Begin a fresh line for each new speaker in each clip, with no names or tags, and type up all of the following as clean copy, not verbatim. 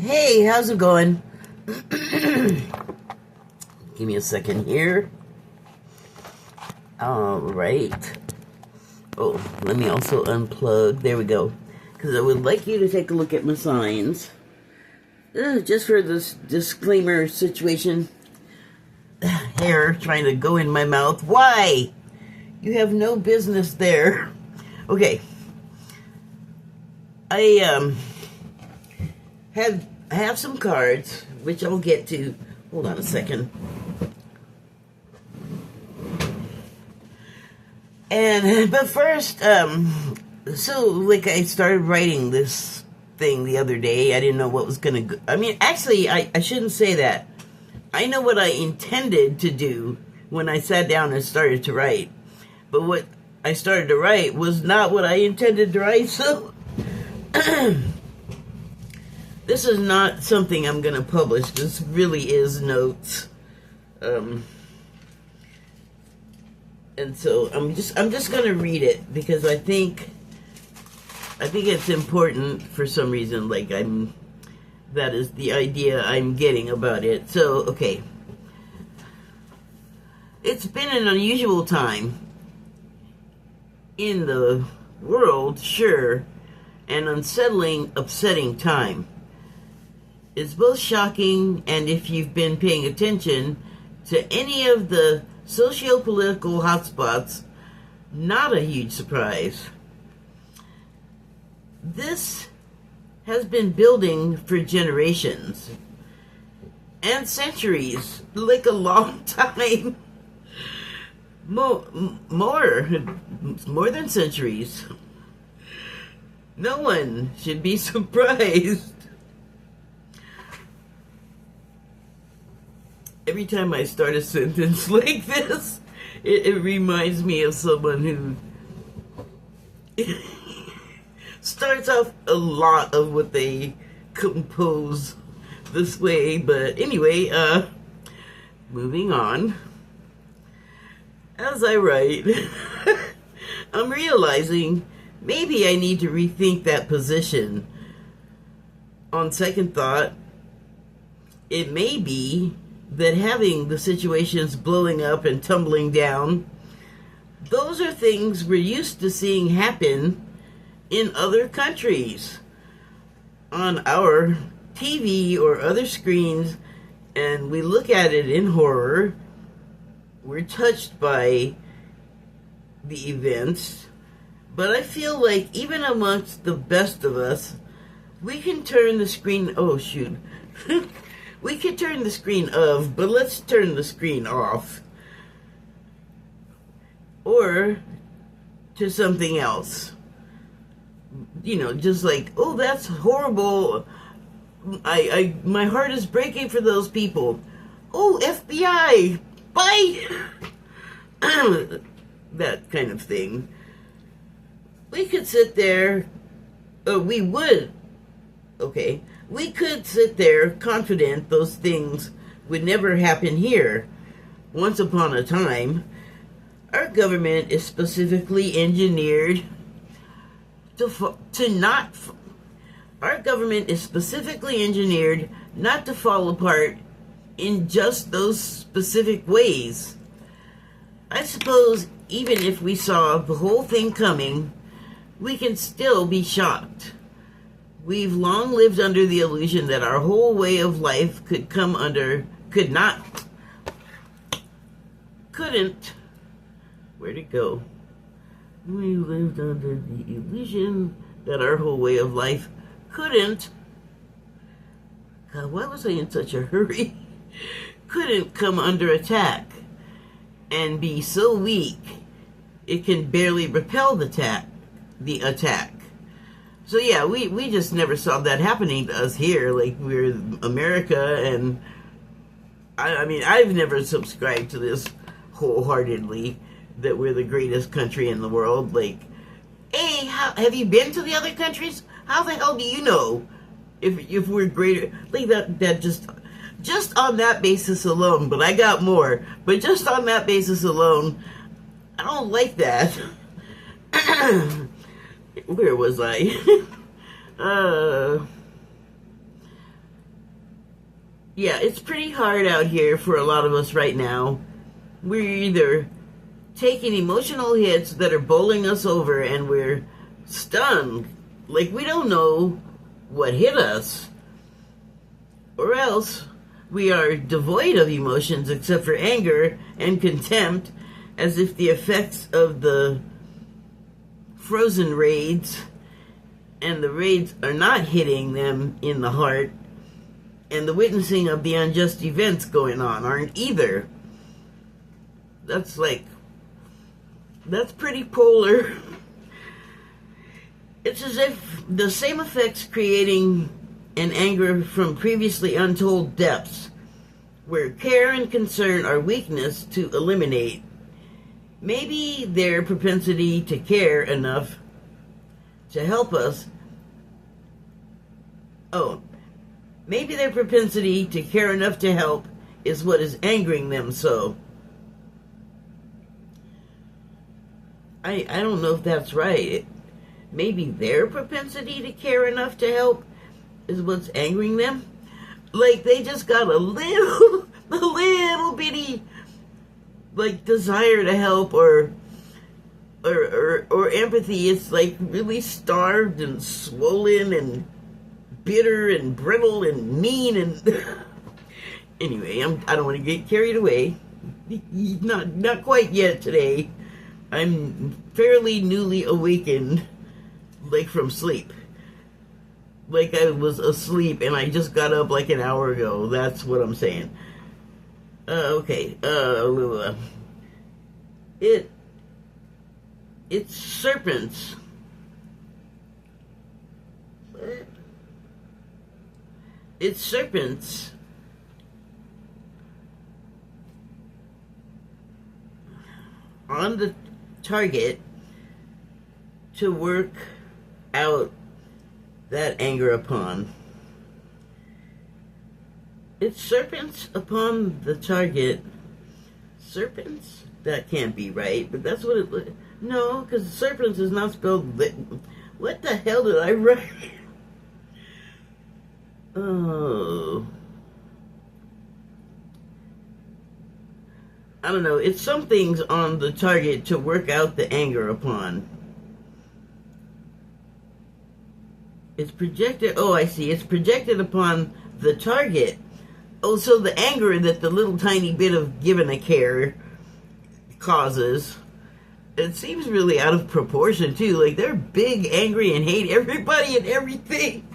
Hey, how's it going? Give me a second here. Alright. Oh, let me also unplug. There we go. Because I would like you to take a look at my signs. Just for this disclaimer situation. Hair trying to go in my mouth. Why? You have no business there. Okay. I have some cards, which I'll get to. Hold on a second. But first, so like I started writing this thing the other day. I didn't know what was gonna go. I mean, actually, I shouldn't say that. I know what I intended to do when I sat down and started to write. But what I started to write was not what I intended to write, so this is not something I'm going to publish. This really is notes. And so I'm just going to read it because I think it's important for some reason. Like that is the idea I'm getting about it. So, okay. It's been an unusual time in the world, sure, an unsettling, upsetting time. It's both shocking and, if you've been paying attention to any of the socio-political hotspots, not a huge surprise. This has been building for generations and centuries, like a long time. More than centuries. No one should be surprised. Every time I start a sentence like this, it reminds me of someone who starts off a lot of what they compose this way. But anyway, moving on. As I write, I'm realizing maybe I need to rethink that position. On second thought, it may be that having the situations blowing up and tumbling down, those are things we're used to seeing happen in other countries, on our TV or other screens, and we look at it in horror. We're touched by the events, but I feel like even amongst the best of us, we can turn the screen, oh shoot, we can turn the screen off, but let's turn the screen off. Or to something else. You know, just like, oh, that's horrible. My heart is breaking for those people. Oh, FBI, bye. That kind of thing. We could sit there, we could sit there confident those things would never happen here. Once upon a time, our government is specifically engineered not to fall apart in just those specific ways. I suppose even if we saw the whole thing coming, we can still be shocked. We've long lived under the illusion that our whole way of life where'd it go? We lived under the illusion that our whole way of life couldn't, God, why was I in such a hurry? Couldn't come under attack and be so weak it can barely repel the attack. So yeah, we just never saw that happening to us here. Like, we're America, and I mean, I've never subscribed to this wholeheartedly, that we're the greatest country in the world. Like, hey, have you been to the other countries? How the hell do you know if we're greater? Like, that just on that basis alone, but I got more. But just on that basis alone, I don't like that. Where was I? Yeah, it's pretty hard out here for a lot of us right now. We're either taking emotional hits that are bowling us over and we're stunned, like we don't know what hit us, or else we are devoid of emotions except for anger and contempt, as if the effects of the frozen raids and the raids are not hitting them in the heart, and the witnessing of the unjust events going on aren't either. That's pretty polar. It's as if the same effects creating an anger from previously untold depths, where care and concern are weakness to eliminate. Maybe their propensity to care enough to help us. Oh, maybe their propensity to care enough to help is what is angering them so. I don't know if that's right. Maybe their propensity to care enough to help is what's angering them. Like they just got a little bitty desire to help or empathy. It's like really starved and swollen and bitter and brittle and mean and anyway, I don't want to get carried away. Not quite yet today. I'm fairly newly awakened, from sleep. Like I was asleep and I just got up like an hour ago. That's what I'm saying. Okay. It's serpents. What? It's serpents. On the target to work out that anger upon. It's serpents upon the target. Serpents? That can't be right, but that's what it... No, because serpents is not spelled... What the hell did I write? Oh... I don't know. It's some things on the target to work out the anger upon. It's projected... Oh, I see. It's projected upon the target. Oh, so the anger that the little tiny bit of given a care causes, it seems really out of proportion, too. Like, they're big, angry, and hate everybody and everything.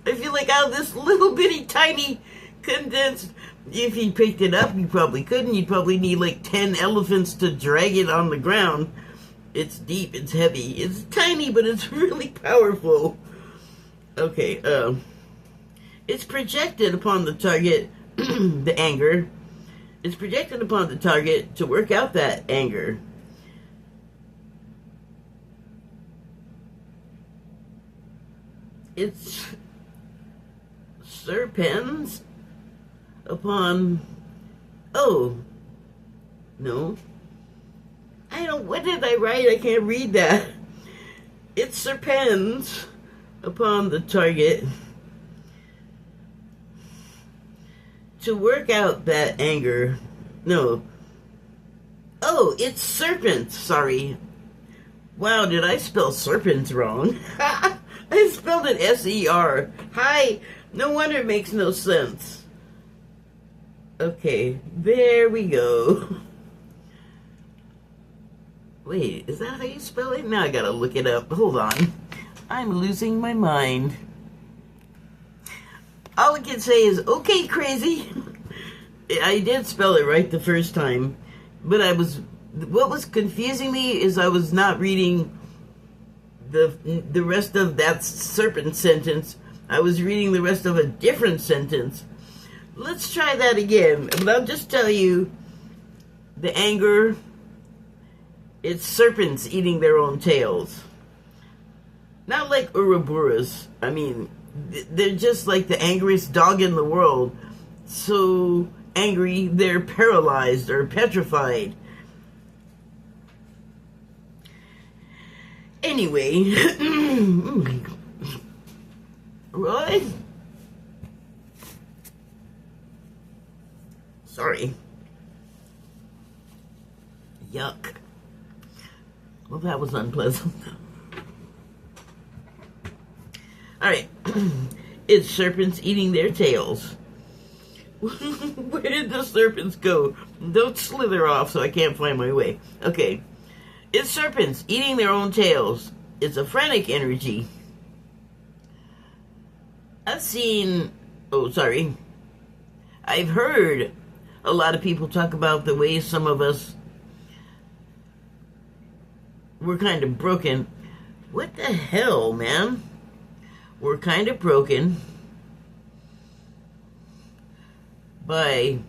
I feel like out of this little bitty, tiny, condensed... If you picked it up, you probably couldn't. You'd probably need 10 elephants to drag it on the ground. It's deep, it's heavy, it's tiny, but it's really powerful. Okay, it's projected upon the target, the anger. It's projected upon the target to work out that anger. It's serpents upon... Oh, no. What did I write? I can't read that. It serpents upon the target to work out that anger. No. Oh, it's serpents. Sorry. Wow, did I spell serpents wrong? I spelled it S-E-R. Hi. No wonder it makes no sense. Okay, there we go. Wait, is that how you spell it? Now I gotta look it up. Hold on. I'm losing my mind. All I can say is, okay, crazy. I did spell it right the first time, but what was confusing me is I was not reading the rest of that serpent sentence. I was reading the rest of a different sentence. Let's try that again, but I'll just tell you, the anger, it's serpents eating their own tails. Not like Ouroboros. I mean, they're just like the angriest dog in the world. So angry, they're paralyzed or petrified. Anyway, right? Sorry. Yuck. Well, that was unpleasant. Alright. It's serpents eating their tails. Where did the serpents go? Don't slither off so I can't find my way. Okay. It's serpents eating their own tails. It's a frantic energy. I've heard a lot of people talk about the way some of us were kind of broken. What the hell, man? We're kind of broken by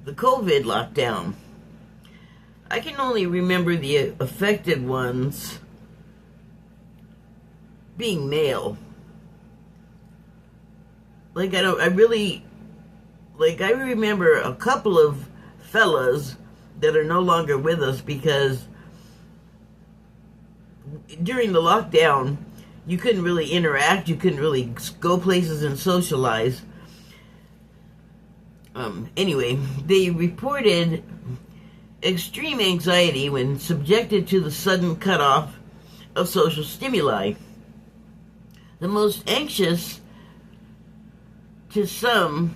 the COVID lockdown. I can only remember the affected ones being male. I remember a couple of fellas that are no longer with us because during the lockdown, you couldn't really interact, you couldn't really go places and socialize. Anyway, they reported extreme anxiety when subjected to the sudden cutoff of social stimuli. The most anxious to some,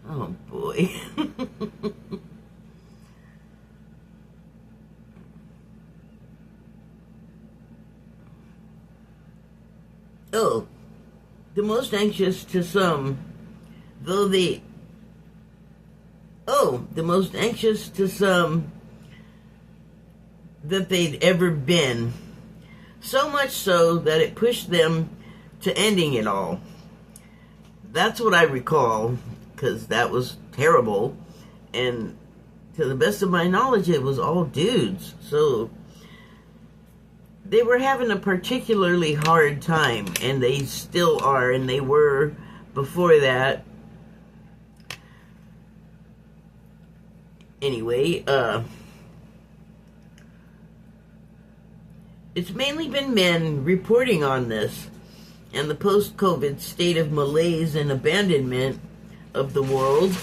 oh boy. The most anxious to some, the most anxious to some that they'd ever been. So much so that it pushed them to ending it all. That's what I recall, because that was terrible. And to the best of my knowledge, it was all dudes. So they were having a particularly hard time, and they still are, and they were before that. Anyway, it's mainly been men reporting on this and the post-COVID state of malaise and abandonment of the world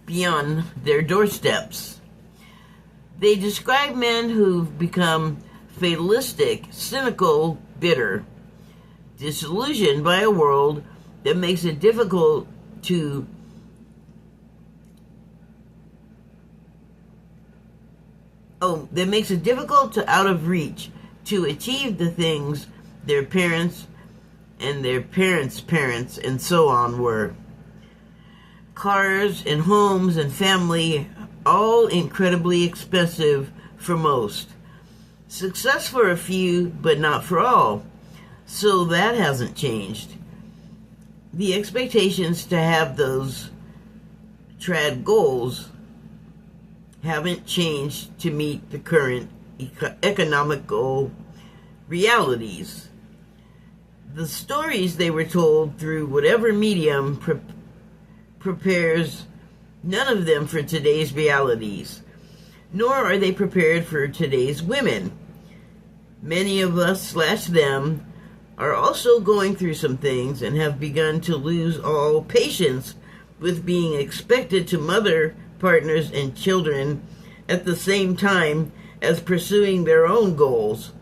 beyond their doorsteps. They describe men who've become fatalistic, cynical, bitter, disillusioned by a world that makes it difficult to out of reach to achieve the things their parents and their parents' parents and so on were. Cars and homes and family, all incredibly expensive for most. Success for a few, but not for all. So that hasn't changed. The expectations to have those trad goals haven't changed to meet the current economical realities. The stories they were told through whatever medium prepares none of them for today's realities, nor are they prepared for today's women. Many of us / them are also going through some things and have begun to lose all patience with being expected to mother partners and children at the same time as pursuing their own goals.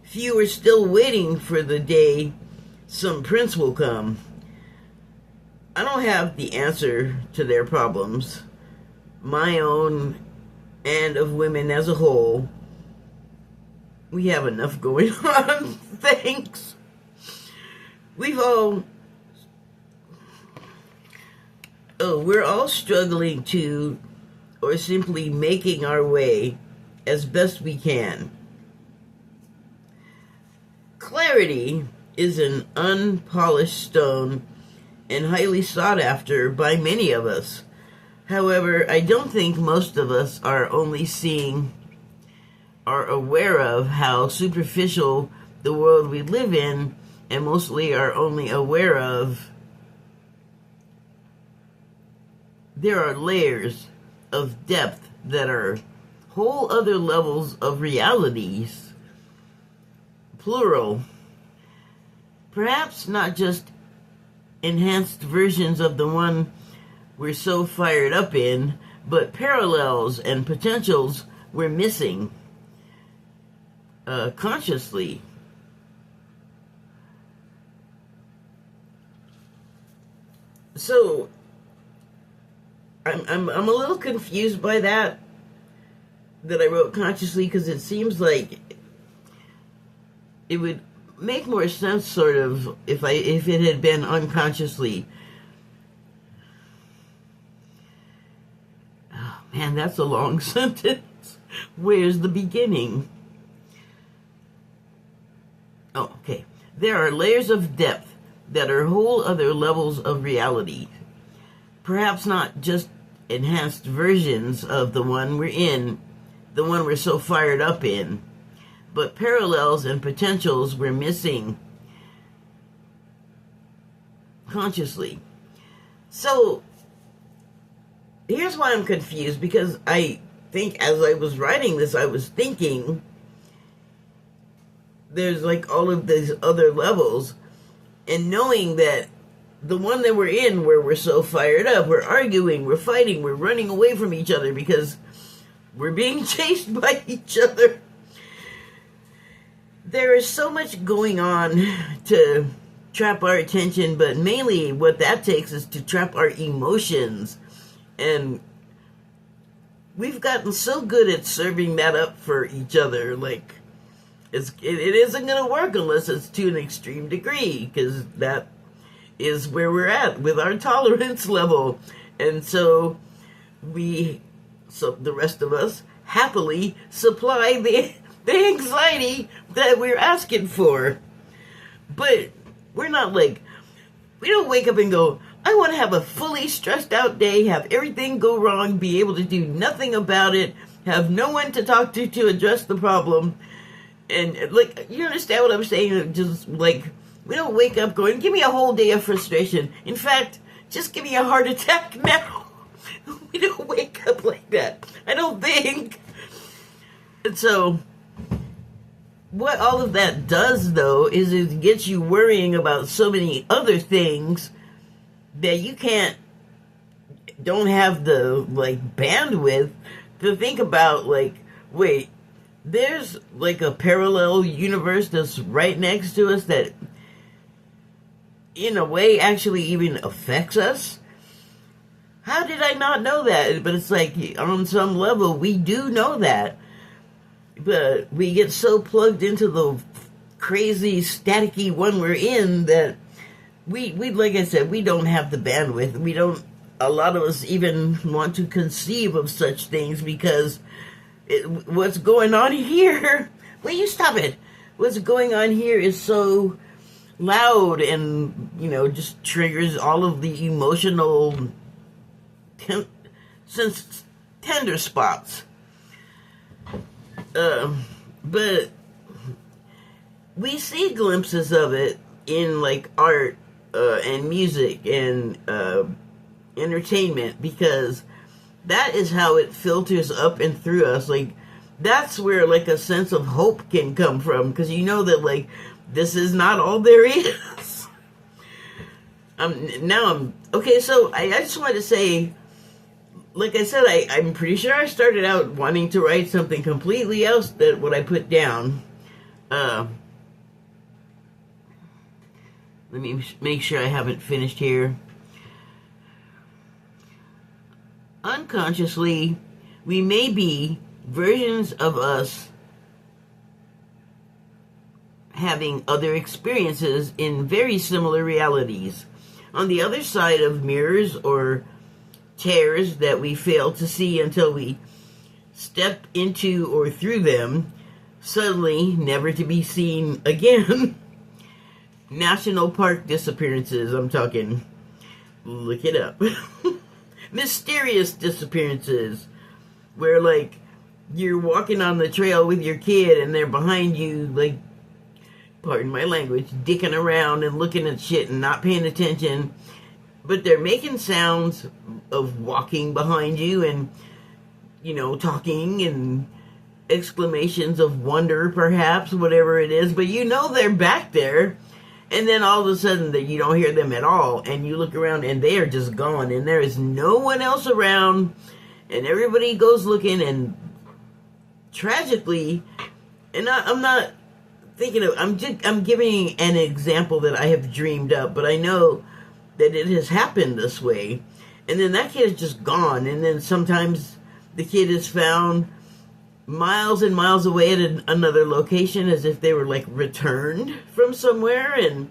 Few are still waiting for the day some prince will come. I don't have the answer to their problems, my own and of women as a whole. We have enough going on, thanks. We're all struggling to, or simply making our way as best we can. Clarity is an unpolished stone and highly sought after by many of us. However, I don't think most of us are aware of how superficial the world we live in, and mostly are only aware of there are layers of depth that are whole other levels of realities, plural. Perhaps not just enhanced versions of the one we're so fired up in, but parallels and potentials we're missing consciously. So I'm a little confused by that I wrote consciously, because it seems like it would make more sense, sort of, if it had been unconsciously. Oh, man, that's a long sentence. Where's the beginning? Oh, okay. There are layers of depth that are whole other levels of reality. Perhaps not just enhanced versions of the one we're in, the one we're so fired up in, but parallels and potentials we're missing consciously. So here's why I'm confused, because I think as I was writing this, I was thinking there's like all of these other levels, and knowing that the one that we're in, where we're so fired up, we're arguing, we're fighting, we're running away from each other because we're being chased by each other. There is so much going on to trap our attention, but mainly what that takes is to trap our emotions. And we've gotten so good at serving that up for each other. Like, it isn't going to work unless it's to an extreme degree, because that is where we're at with our tolerance level. And so the rest of us happily supply the anxiety that we're asking for. But we're not like, we don't wake up and go, I want to have a fully stressed out day, have everything go wrong, be able to do nothing about it, have no one to talk to address the problem. And, like, you understand what I'm saying? Just, like, we don't wake up going, give me a whole day of frustration. In fact, just give me a heart attack now. We don't wake up like that, I don't think. And so what all of that does, though, is it gets you worrying about so many other things that you don't have the, like, bandwidth to think about, like, wait, there's, like, a parallel universe that's right next to us that, in a way, actually even affects us? How did I not know that? But it's like, on some level, we do know that. But we get so plugged into the crazy, staticky one we're in that we like I said, we don't have the bandwidth. A lot of us even want to conceive of such things, because what's going on here, will you stop it? What's going on here is so loud and, just triggers all of the emotional tender spots. But we see glimpses of it in, like, art and music and entertainment, because that is how it filters up and through us. Like, that's where, like, a sense of hope can come from, because you know that, like, this is not all there is. Okay, so I just wanted to say, like I said, I'm pretty sure I started out wanting to write something completely else than what I put down. Let me make sure I haven't finished here. Unconsciously, we may be versions of us having other experiences in very similar realities. On the other side of mirrors or tears that we fail to see until we step into or through them, suddenly never to be seen again. National park disappearances, I'm talking. Look it up. Mysterious disappearances, where, like, you're walking on the trail with your kid and they're behind you, like, pardon my language, dicking around and looking at shit and not paying attention, but they're making sounds of walking behind you and, talking and exclamations of wonder, perhaps, whatever it is, but they're back there, And then all of a sudden that you don't hear them at all, and you look around and they are just gone, and there is no one else around, and everybody goes looking, and tragically, and I'm not thinking of, I'm giving an example that I have dreamed up, but I know that it has happened this way. And then that kid is just gone, and then sometimes the kid is found miles and miles away at another location, as if they were like returned from somewhere, and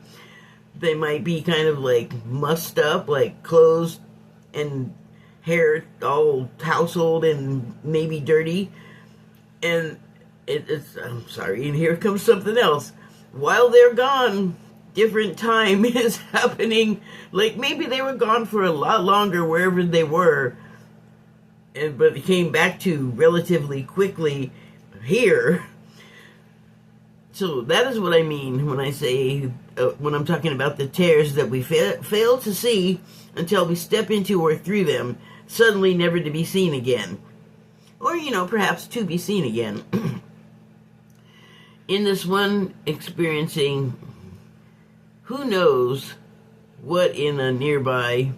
they might be kind of like mussed up, like clothes and hair all tousled and maybe dirty. And it's, I'm sorry, and here comes something else. While they're gone, different time is happening. Like maybe they were gone for a lot longer wherever they were, but they came back to relatively quickly here. So that is what I mean when I say, when I'm talking about the tears that we fail to see until we step into or through them, suddenly never to be seen again. Or, perhaps to be seen again. In this one, experiencing who knows what in a nearby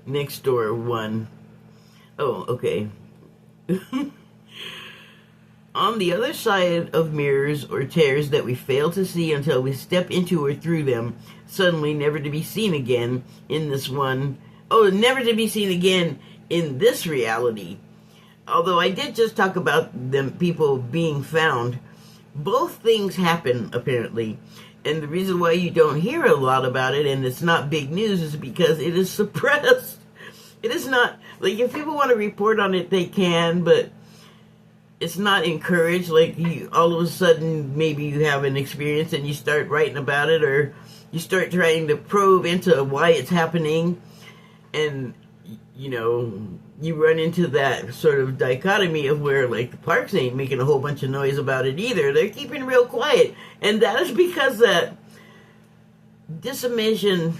next door one. Oh, okay. On the other side of mirrors or tears that we fail to see until we step into or through them, suddenly never to be seen again in this one. Oh, never to be seen again in this reality. Although I did just talk about them people being found. Both things happen, apparently. And the reason why you don't hear a lot about it and it's not big news is because it is suppressed. It is not, like, if people want to report on it, they can, but it's not encouraged. Like, all of a sudden, maybe you have an experience and you start writing about it, or you start trying to probe into why it's happening, and, you run into that sort of dichotomy of where, like, the parks ain't making a whole bunch of noise about it either. They're keeping real quiet, and that is because that dissemination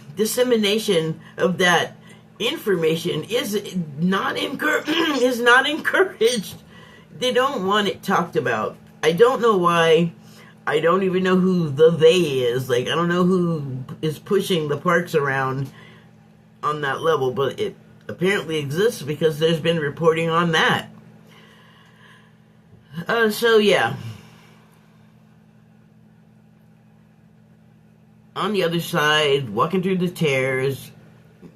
of that information is not encouraged. They don't want it talked about. I don't know why. I don't even know who the they is. Like, I don't know who is pushing the parks around on that level, but it apparently exists because there's been reporting on that. So yeah. On the other side, walking through the tears,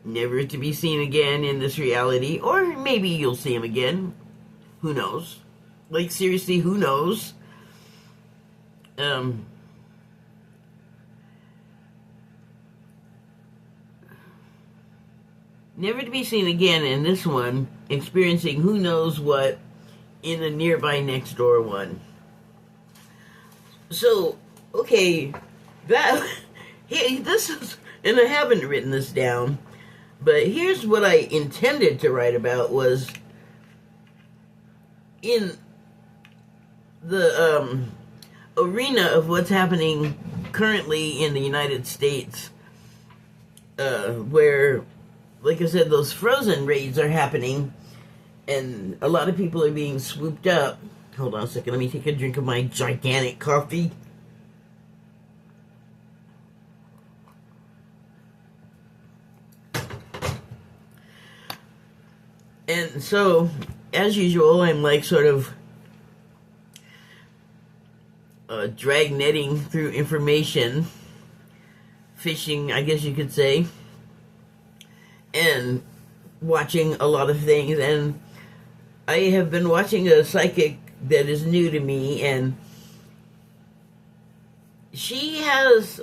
never to be seen again in this reality, or maybe you'll see him again. Who knows? Like, seriously, who knows? Never to be seen again in this one, experiencing who knows what in a nearby next door one. So, okay, this is, and I haven't written this down, but here's what I intended to write about was in the arena of what's happening currently in the United States, where, like I said, those frozen raids are happening, and a lot of people are being swooped up. Hold on a second, let me take a drink of my gigantic coffee. And so, as usual, I'm like sort of drag netting through information, fishing, I guess you could say, and watching a lot of things. And I have been watching a psychic that is new to me, and she has,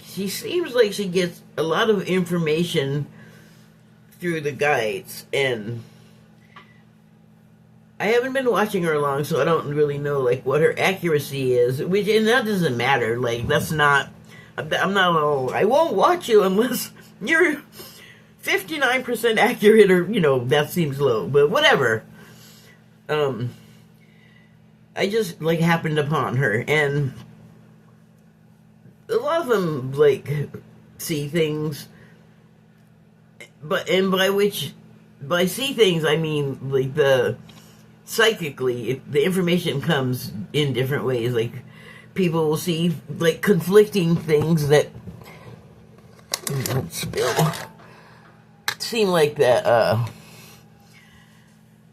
she seems like she gets a lot of information through the guides, and I haven't been watching her long, so I don't really know, like, what her accuracy is, and that doesn't matter. Like, that's not, I'm not all, I won't watch you unless you're 59% accurate, or, that seems low, but whatever. I just, like, happened upon her, and a lot of them, like, see things, by see things, I mean, like, psychically, the information comes in different ways. Like, people will see, like, conflicting things that Don't spill. Seem like that,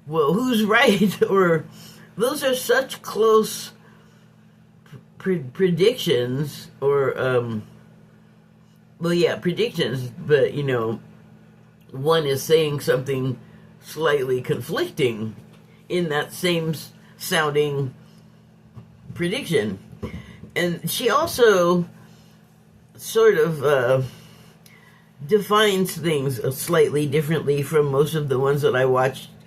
well, who's right? Or those are such close predictions, or, well, yeah, predictions, but, you know, one is saying something slightly conflicting in that same sounding prediction. And she also sort of defines things slightly differently from most of the ones that I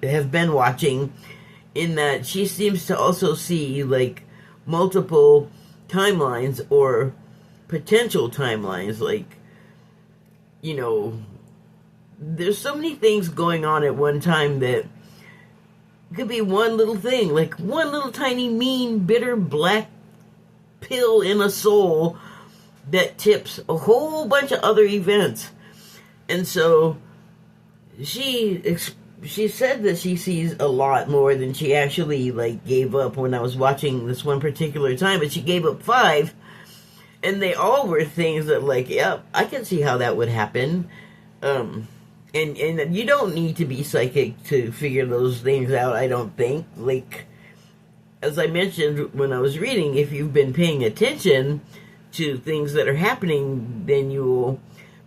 have been watching, in that she seems to also see like multiple timelines or potential timelines. Like, you know, there's so many things going on at one time that could be one little thing, like one little tiny mean bitter black pill in a soul that tips a whole bunch of other events. And so she said that she sees a lot more than she actually like gave up when I was watching this one particular time, but she gave up 5, and they all were things that, like, yep, I can see how that would happen. And you don't need to be psychic to figure those things out, I don't think. Like, as I mentioned when I was reading, if you've been paying attention to things that are happening, then you will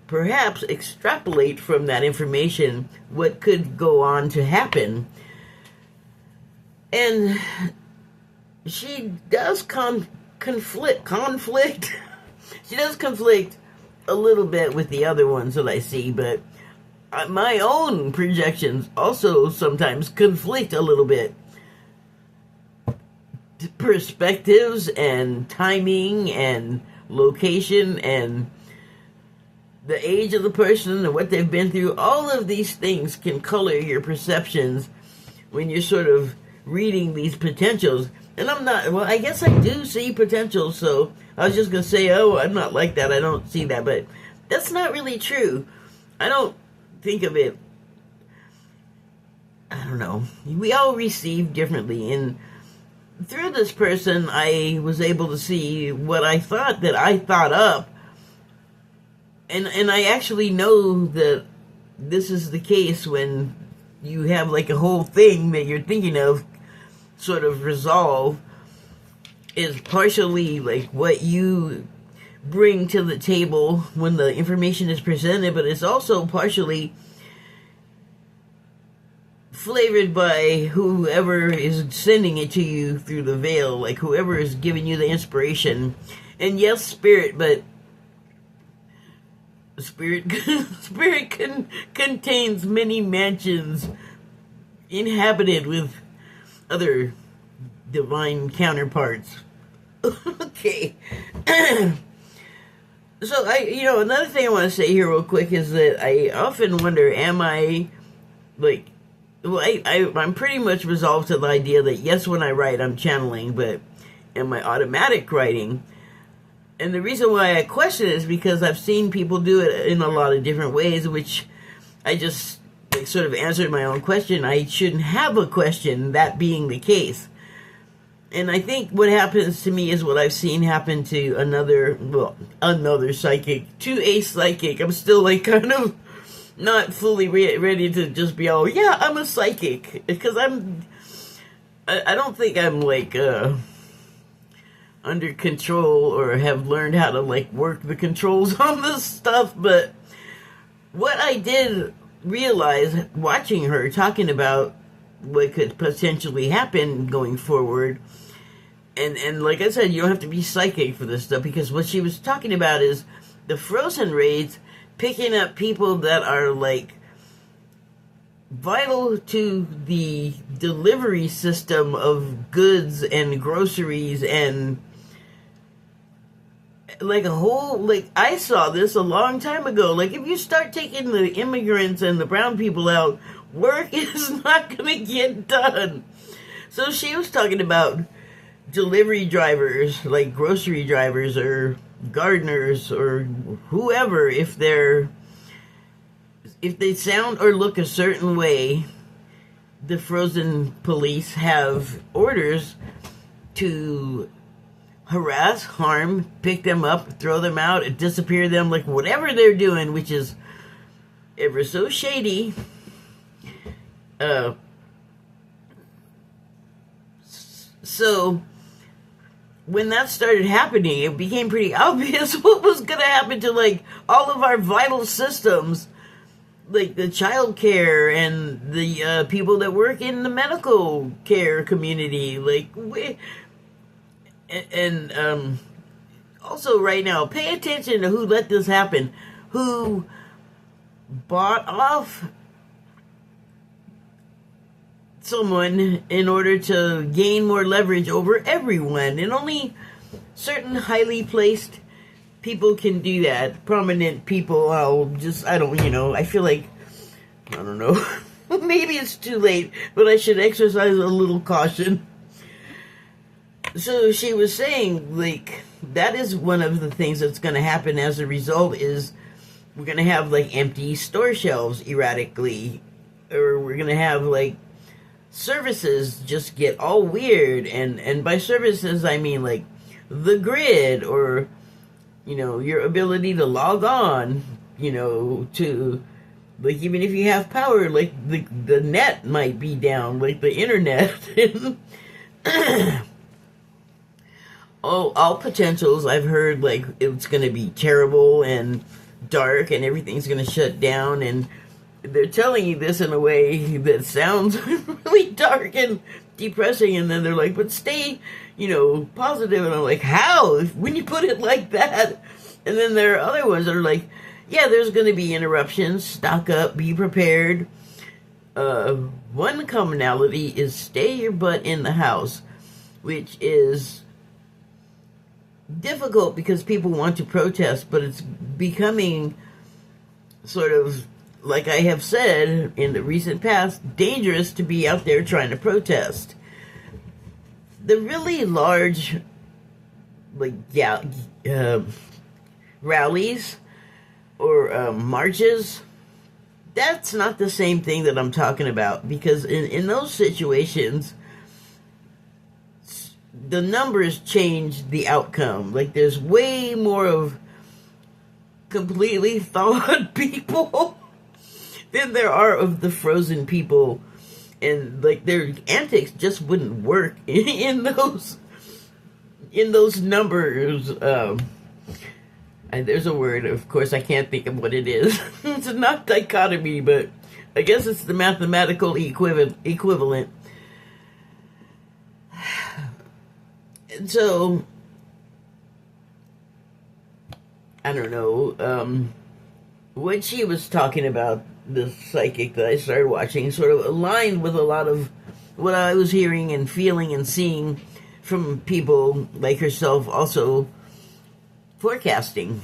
perhaps extrapolate from that information what could go on to happen. And she does conflict. She does conflict a little bit with the other ones that I see, but my own projections also sometimes conflict a little bit. Perspectives and timing and location and the age of the person and what they've been through, all of these things can color your perceptions when you're sort of reading these potentials. And I guess I do see potential, so I was just going to say, oh, I'm not like that, I don't see that, but that's not really true. I don't think of it, I don't know, we all receive differently, and through this person, I was able to see what I thought that I thought up, and I actually know that this is the case when you have like a whole thing that you're thinking of sort of resolve, is partially like what you bring to the table when the information is presented, but it's also partially flavored by whoever is sending it to you through the veil, like whoever is giving you the inspiration. And yes, spirit, but spirit contains many mansions inhabited with other divine counterparts. Okay. So another thing I want to say here real quick is that I often wonder, am I like, well, I'm pretty much resolved to the idea that yes, when I write, I'm channeling, but am I automatic writing? And the reason why I question it is because I've seen people do it in a lot of different ways, which I just like sort of answered my own question. I shouldn't have a question, that being the case. And I think what happens to me is what I've seen happen to another psychic, to a psychic. I'm still like kind of not fully ready to just be all, yeah, I'm a psychic, because I don't think I'm like under control or have learned how to like work the controls on this stuff. But what I did realize watching her talking about what could potentially happen going forward, and like I said, you don't have to be psychic for this stuff, because what she was talking about is the frozen raids picking up people that are like vital to the delivery system of goods and groceries, and like a whole, like, I saw this a long time ago. Like, if you start taking the immigrants and the brown people out, work is not going to get done. So she was talking about delivery drivers, like grocery drivers or gardeners or whoever, if they sound or look a certain way, the frozen police have orders to harass, harm, pick them up, throw them out, disappear them, like whatever they're doing, which is ever so shady. So when that started happening, it became pretty obvious what was going to happen to like all of our vital systems, like the child care and the people that work in the medical care community, like also right now, pay attention to who let this happen, who bought off someone in order to gain more leverage over everyone. And only certain highly placed people can do that. Prominent people, I feel like, I don't know, maybe it's too late, but I should exercise a little caution. So she was saying, like, that is one of the things that's going to happen as a result is we're going to have, like, empty store shelves erratically, or we're going to have, like, services just get all weird, and by services I mean like the grid, or your ability to log on, to, like, even if you have power, like the net might be down, like the internet. all potentials. I've heard like it's gonna be terrible and dark and everything's gonna shut down, and they're telling you this in a way that sounds really dark and depressing, and then they're like, but stay, positive. And I'm like, how? When you put it like that? And then there are other ones that are like, yeah, there's going to be interruptions, stock up, be prepared. One commonality is stay your butt in the house, which is difficult because people want to protest, but it's becoming sort of, like I have said in the recent past, dangerous to be out there trying to protest. The really large, like, rallies or marches, that's not the same thing that I'm talking about, because in those situations, the numbers change the outcome. Like, there's way more of completely thawed people than there are of the frozen people, and like their antics just wouldn't work in those numbers. And there's a word, of course I can't think of what it is. It's not dichotomy, but I guess it's the mathematical equivalent. And so I don't know, what she was talking about, the psychic that I started watching, sort of aligned with a lot of what I was hearing and feeling and seeing from people like herself also forecasting.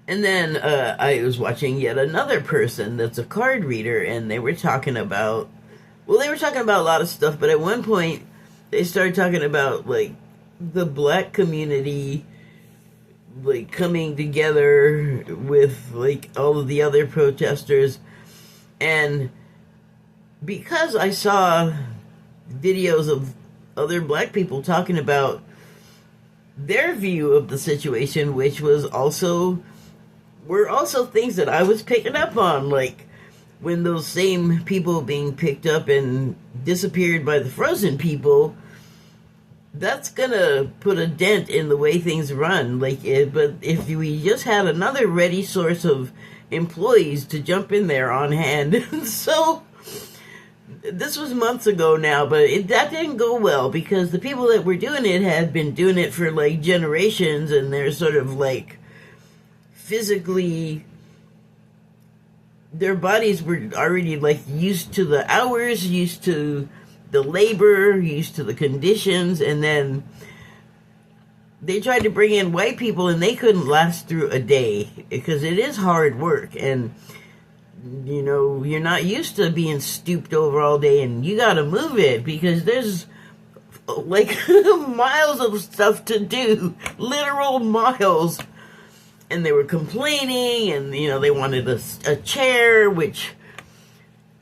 And then I was watching yet another person that's a card reader, and they were talking about a lot of stuff, but at one point they started talking about like the black community, like coming together with like all of the other protesters. And because I saw videos of other black people talking about their view of the situation, which were also things that I was picking up on, like when those same people being picked up and disappeared by the frozen people, that's gonna put a dent in the way things run. But if we just had another ready source of employees to jump in there on hand. So this was months ago now, but that didn't go well, because the people that were doing it had been doing it for like generations, and they're sort of like physically, their bodies were already like used to the hours, used to the labor, used to the conditions, and then they tried to bring in white people and they couldn't last through a day, because it is hard work, and you're not used to being stooped over all day, and you gotta move it because there's like miles of stuff to do, literal miles. And they were complaining, and they wanted a chair, which,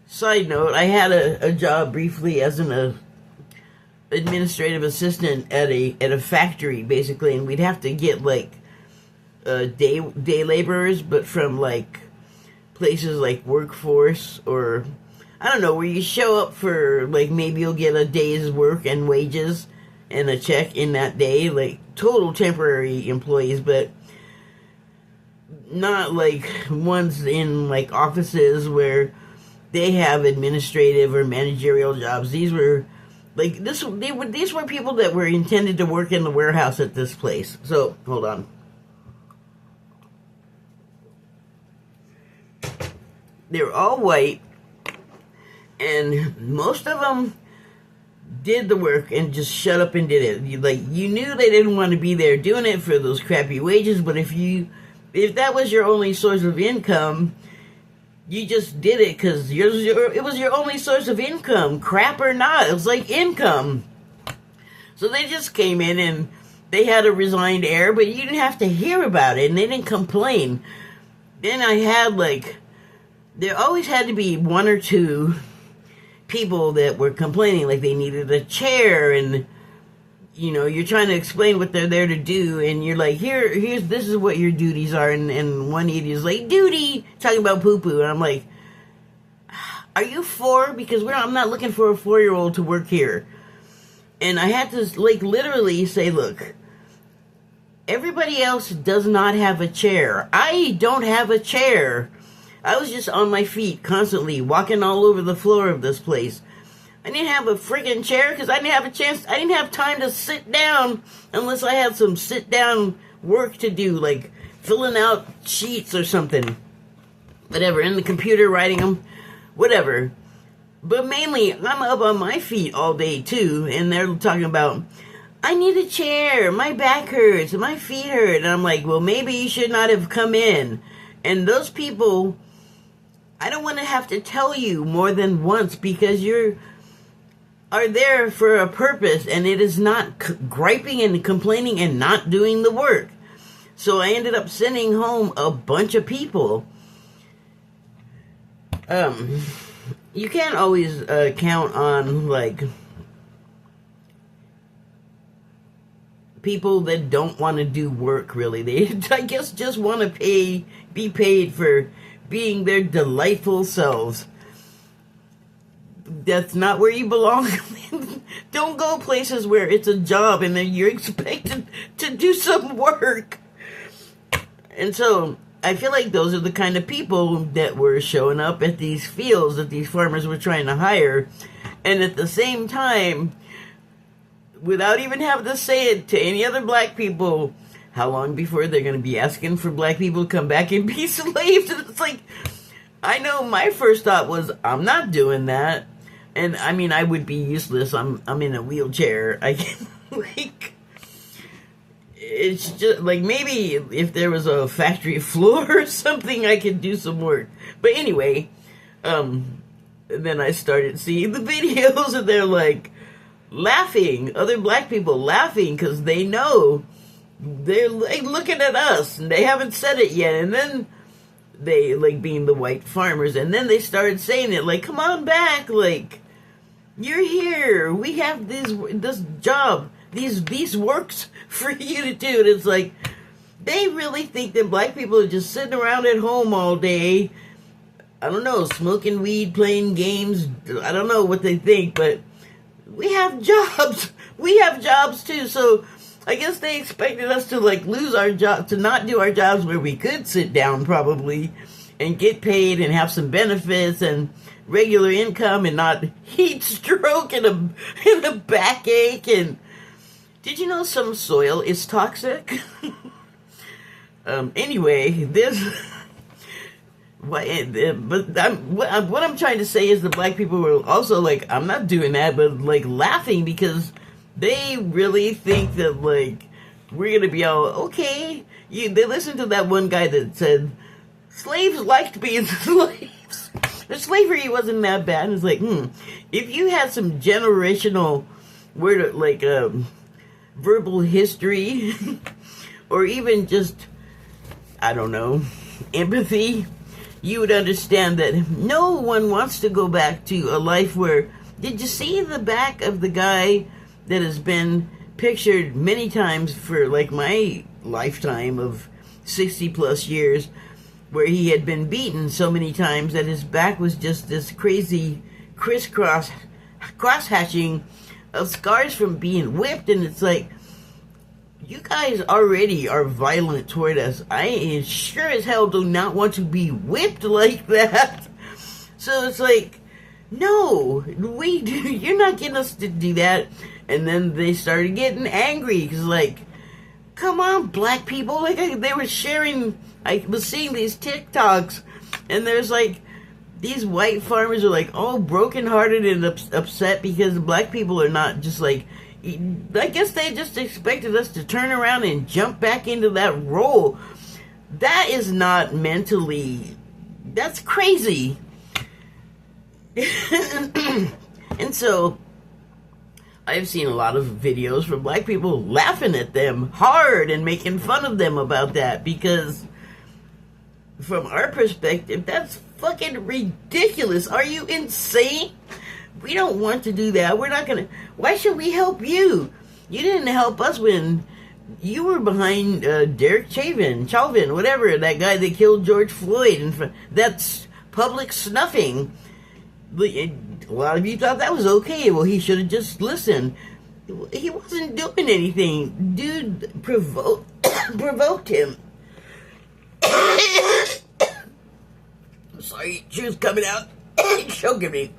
side note, I had a job briefly as an administrative assistant at a factory, basically, and we'd have to get like day laborers, but from like places like Workforce, or I don't know, where you show up for like, maybe you'll get a day's work and wages and a check in that day, like total temporary employees, but not like ones in like offices where they have administrative or managerial jobs. These were like these were people that were intended to work in the warehouse at this place. So hold on. They were all white, and most of them did the work and just shut up and did it. You knew they didn't want to be there doing it for those crappy wages, but if that was your only source of income, you just did it because it was your only source of income, crap or not. It was like income. So they just came in and they had a resigned air, but you didn't have to hear about it, and they didn't complain. Then I had there always had to be one or two people that were complaining, like they needed a chair, and you're trying to explain what they're there to do, and you're like, this is what your duties are, and one idiot is like, duty, talking about poo-poo, and I'm like, are you 4? Because I'm not looking for a 4-year-old to work here. And I had to literally say, look, everybody else does not have a chair. I don't have a chair. I was just on my feet constantly, walking all over the floor of this place. I didn't have a friggin' chair because I didn't have time to sit down unless I had some sit-down work to do, like filling out sheets or something. Whatever, in the computer, writing them, whatever. But mainly, I'm up on my feet all day too, and they're talking about, I need a chair, my back hurts, my feet hurt. And I'm like, well, maybe you should not have come in. And those people, I don't want to have to tell you more than once, because you are there for a purpose, and it is not griping and complaining and not doing the work. So I ended up sending home a bunch of people. You can't always count on people that don't want to do work, really. They, I guess, just want to be paid for being their delightful selves. That's not where you belong. Don't go places where it's a job and then you're expected to do some work. And so I feel like those are the kind of people that were showing up at these fields that these farmers were trying to hire. And at the same time, without even having to say it to any other black people, how long before they're going to be asking for black people to come back and be slaves? And it's like, I know my first thought was, I'm not doing that. And I mean, I would be useless. I'm in a wheelchair. I can, it's just maybe if there was a factory floor or something, I could do some work. But anyway, then I started seeing the videos, and they're laughing, other black people laughing, because they know they're looking at us, and they haven't said it yet. And then they being the white farmers, and then they started saying it, come on back, you're here, we have this job, these works for you to do. And it's they really think that black people are just sitting around at home all day, I don't know, smoking weed, playing games. I don't know what they think, but we have jobs. We have jobs too. So I guess they expected us to lose our job, to not do our jobs where we could sit down probably and get paid and have some benefits and regular income, and not heat stroke and a backache. And did you know some soil is toxic? Anyway, this. But what I'm trying to say is the black people were also I'm not doing that, but laughing, because they really think that we're gonna be all okay. They listened to that one guy that said slaves liked being slaves. The slavery wasn't that bad. It's if you had some generational verbal history, or even just, I don't know, empathy, you would understand that no one wants to go back to a life where, did you see the back of the guy that has been pictured many times for like my lifetime of 60 plus years, where he had been beaten so many times that his back was just this crazy cross-hatching of scars from being whipped. And it's like, you guys already are violent toward us. I sure as hell do not want to be whipped like that. So it's like, no, you're not getting us to do that. And then they started getting angry because, like, come on, black people. Like, they were sharing, I was seeing these TikToks, and there's like, these white farmers are like all brokenhearted and upset because the black people are not just like, I guess they just expected us to turn around and jump back into that role. That is not mentally, that's crazy. And so I've seen a lot of videos from black people laughing at them hard and making fun of them about that, because from our perspective, that's fucking ridiculous. Are you insane? We don't want to do that. We're not gonna. Why should we help you? You didn't help us when you were behind Derek Chauvin, whatever, that guy that killed George Floyd, and that's public snuffing. A lot of you thought that was okay. Well, he should have just listened. He wasn't doing anything. Dude provoked him. I'm sorry, she was coming out. Choking me.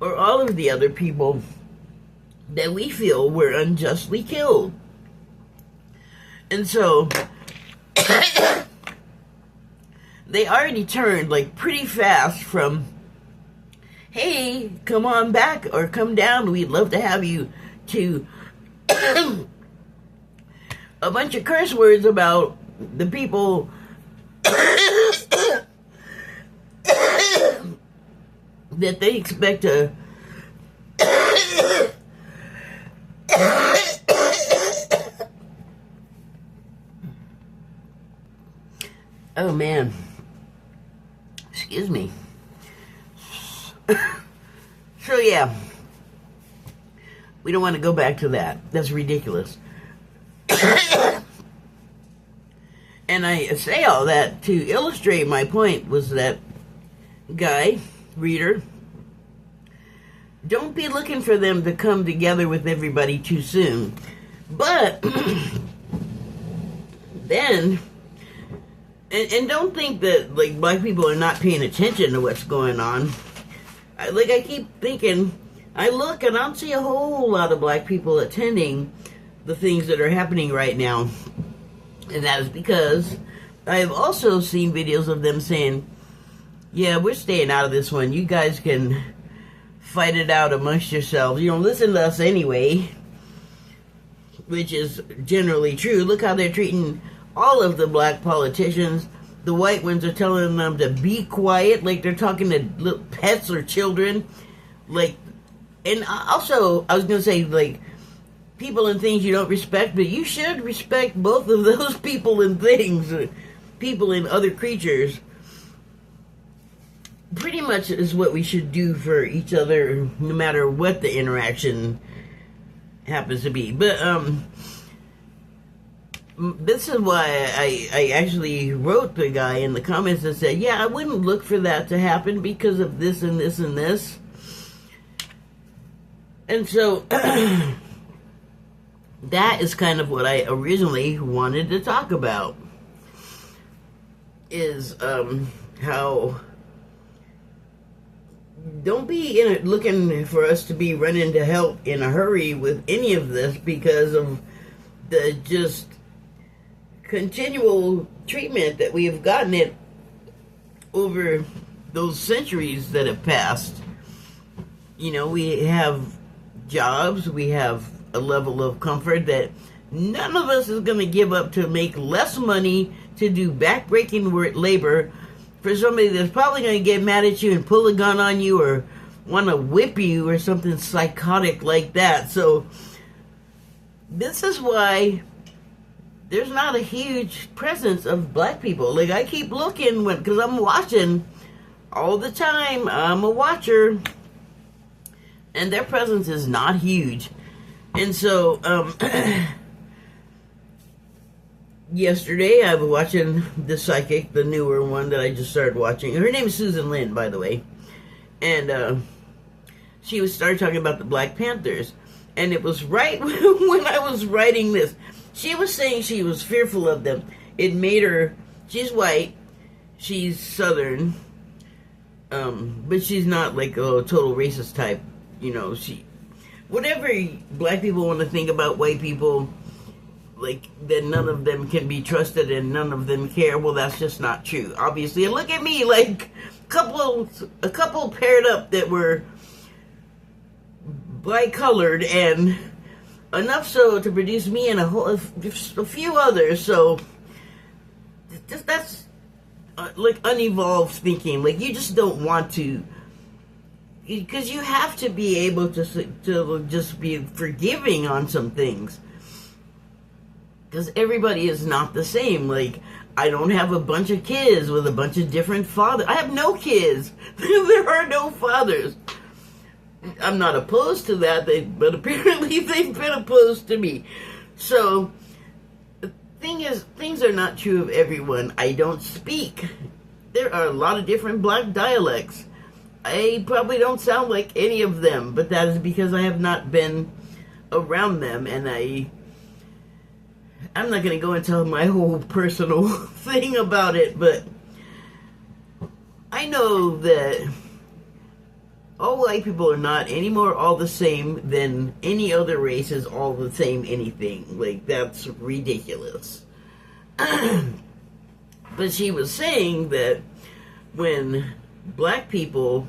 Or all of the other people that we feel were unjustly killed. And so they already turned like pretty fast from, hey, come on back or come down, we'd love to have you, to a bunch of curse words about the people that they expect to oh man, excuse me. So yeah, we don't want to go back to that. That's ridiculous. And I say all that to illustrate my point, was that, guy, reader, don't be looking for them to come together with everybody too soon. But then, and don't think that like black people are not paying attention to what's going on. I keep thinking, I look and I'll see a whole lot of black people attending the things that are happening right now. And that is because I have also seen videos of them saying, yeah, we're staying out of this one. You guys can fight it out amongst yourselves. You don't listen to us anyway. Which is generally true. Look how they're treating all of the black politicians. The white ones are telling them to be quiet, like they're talking to little pets or children. Like, and also, I was going to say, like, people and things you don't respect, but you should respect both of those people and things. People and other creatures. Pretty much is what we should do for each other, no matter what the interaction happens to be. But this is why I actually wrote the guy in the comments that said, yeah, I wouldn't look for that to happen because of this and this and this. And so that is kind of what I originally wanted to talk about, is how don't be looking for us to be running to help in a hurry with any of this, because of the just continual treatment that we have gotten it over those centuries that have passed. You know, we have jobs, we have a level of comfort that none of us is going to give up to make less money to do backbreaking labor for somebody that's probably going to get mad at you and pull a gun on you or want to whip you or something psychotic like that. So this is why there's not a huge presence of black people. Like, I keep looking because I'm watching all the time. I'm a watcher, and their presence is not huge. And so, yesterday I was watching The Psychic, the newer one that I just started watching. Her name is Susan Lynn, by the way. And she started talking about the Black Panthers. And it was right when I was writing this. She was saying she was fearful of them. It made her, she's white, she's Southern, but she's not like a total racist type. You know, whatever black people want to think about white people, like, that none of them can be trusted and none of them care, well, that's just not true, obviously. And look at me, like, a couple paired up that were black colored, and enough so to produce me and a few others. So that's like unevolved thinking. Like, you just don't want to, because you have to be able to just be forgiving on some things, because everybody is not the same. Like, I don't have a bunch of kids with a bunch of different fathers. I have no kids. There are no fathers. I'm not opposed to that, but apparently they've been opposed to me. So, the thing is, things are not true of everyone. I don't speak. There are a lot of different black dialects. I probably don't sound like any of them, but that is because I have not been around them, and I'm not going to go into my whole personal thing about it, but I know that all white people are not any more all the same than any other race is all the same anything. Like, that's ridiculous. But she was saying that when black people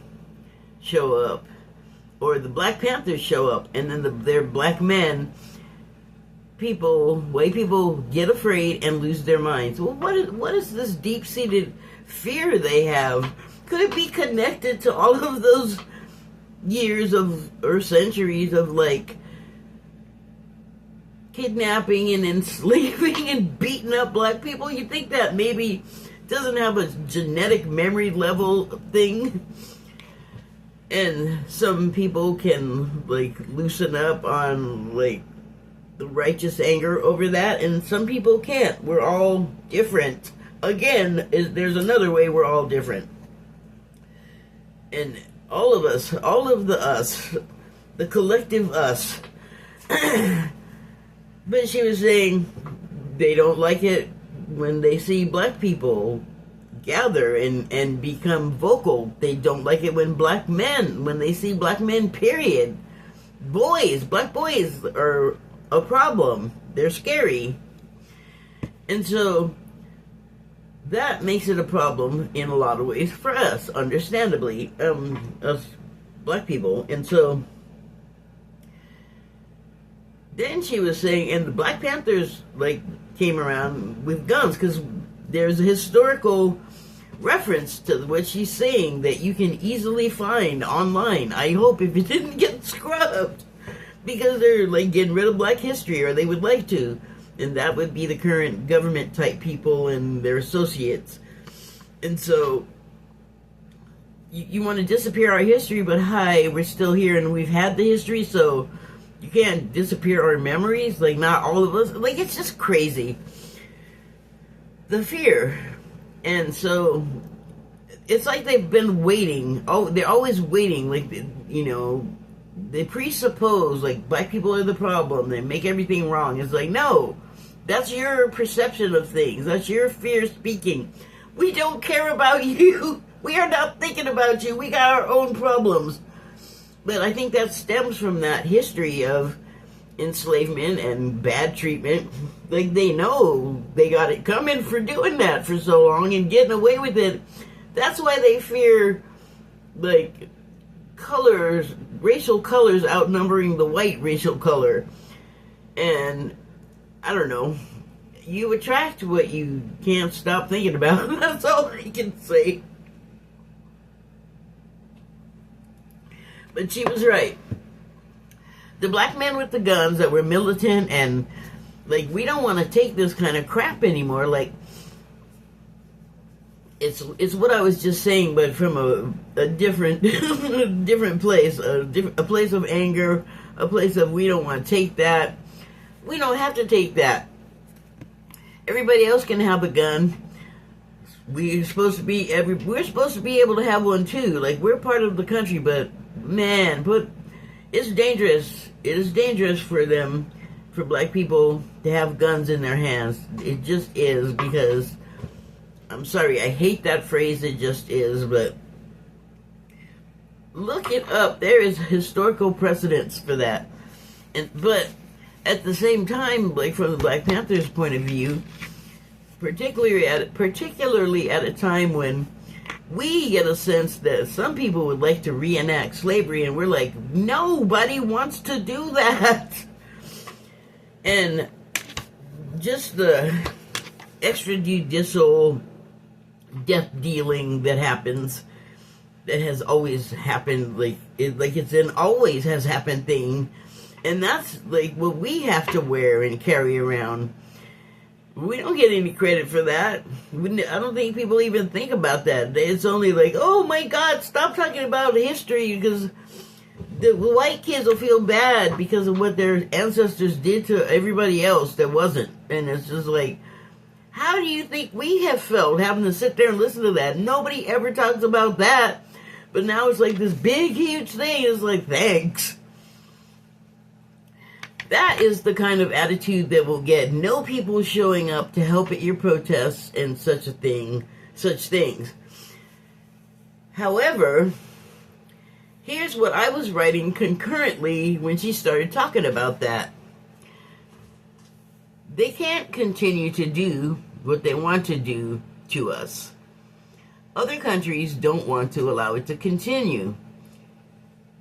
show up, or the Black Panthers show up, and then they're black men, white people get afraid and lose their minds. Well, what is this deep-seated fear they have? Could it be connected to all of those years or centuries of, like, kidnapping and enslaving and beating up black people? You think that maybe doesn't have a genetic memory level thing? And some people can, like, loosen up on, like, the righteous anger over that, and some people can't. We're all different. Again, there's another way we're all different. And all of us, all of the us, the collective us. But she was saying they don't like it when they see black people gather and become vocal. They don't like it when they see black men, period. Black boys are a problem. They're scary. And so that makes it a problem in a lot of ways for us, understandably, us black people. And so then she was saying, and the Black Panthers, like, came around with guns, because there's a historical reference to what she's saying that you can easily find online. I hope, if it didn't get scrubbed, because they're, like, getting rid of black history, or they would like to. And that would be the current government type people and their associates. And so you want to disappear our history, but hi, we're still here and we've had the history, so you can't disappear our memories. Like, not all of us. Like, it's just crazy. The fear. And so it's like they've been waiting. Oh, they're always waiting. Like, you know, they presuppose, like, black people are the problem. They make everything wrong. It's like, no. That's your perception of things. That's your fear speaking. We don't care about you. We are not thinking about you. We got our own problems. But I think that stems from that history of enslavement and bad treatment. Like, they know they got it coming for doing that for so long and getting away with it. That's why they fear, like, colors, racial colors outnumbering the white racial color. And I don't know. You attract what you can't stop thinking about. That's all I can say. But she was right. The black men with the guns that were militant and Like, we don't want to take this kind of crap anymore. Like, it's what I was just saying, but from a different different place, a place of anger, a place of we don't want to take that. We don't have to take that. Everybody else can have a gun. We're supposed to be able to have one too. Like, we're part of the country, but man, it's dangerous. It is dangerous for black people to have guns in their hands. It just is, because I'm sorry, I hate that phrase, it just is, but look it up. There is historical precedence for that. But at the same time, like, from the Black Panthers' point of view, particularly at a time when we get a sense that some people would like to reenact slavery, and we're like, nobody wants to do that. And just the extrajudicial death dealing that happens, that has always happened, it's an always has happened thing, and that's like what we have to wear and carry around. We don't get any credit for that. I don't think people even think about that. It's only like, oh my God, stop talking about history, because the white kids will feel bad because of what their ancestors did to everybody else that wasn't. And it's just like, how do you think we have felt having to sit there and listen to that? Nobody ever talks about that. But now it's like this big, huge thing. It's like, thanks. That is the kind of attitude that will get no people showing up to help at your protests and such things. However, here's what I was writing concurrently when she started talking about that. They can't continue to do what they want to do to us. Other countries don't want to allow it to continue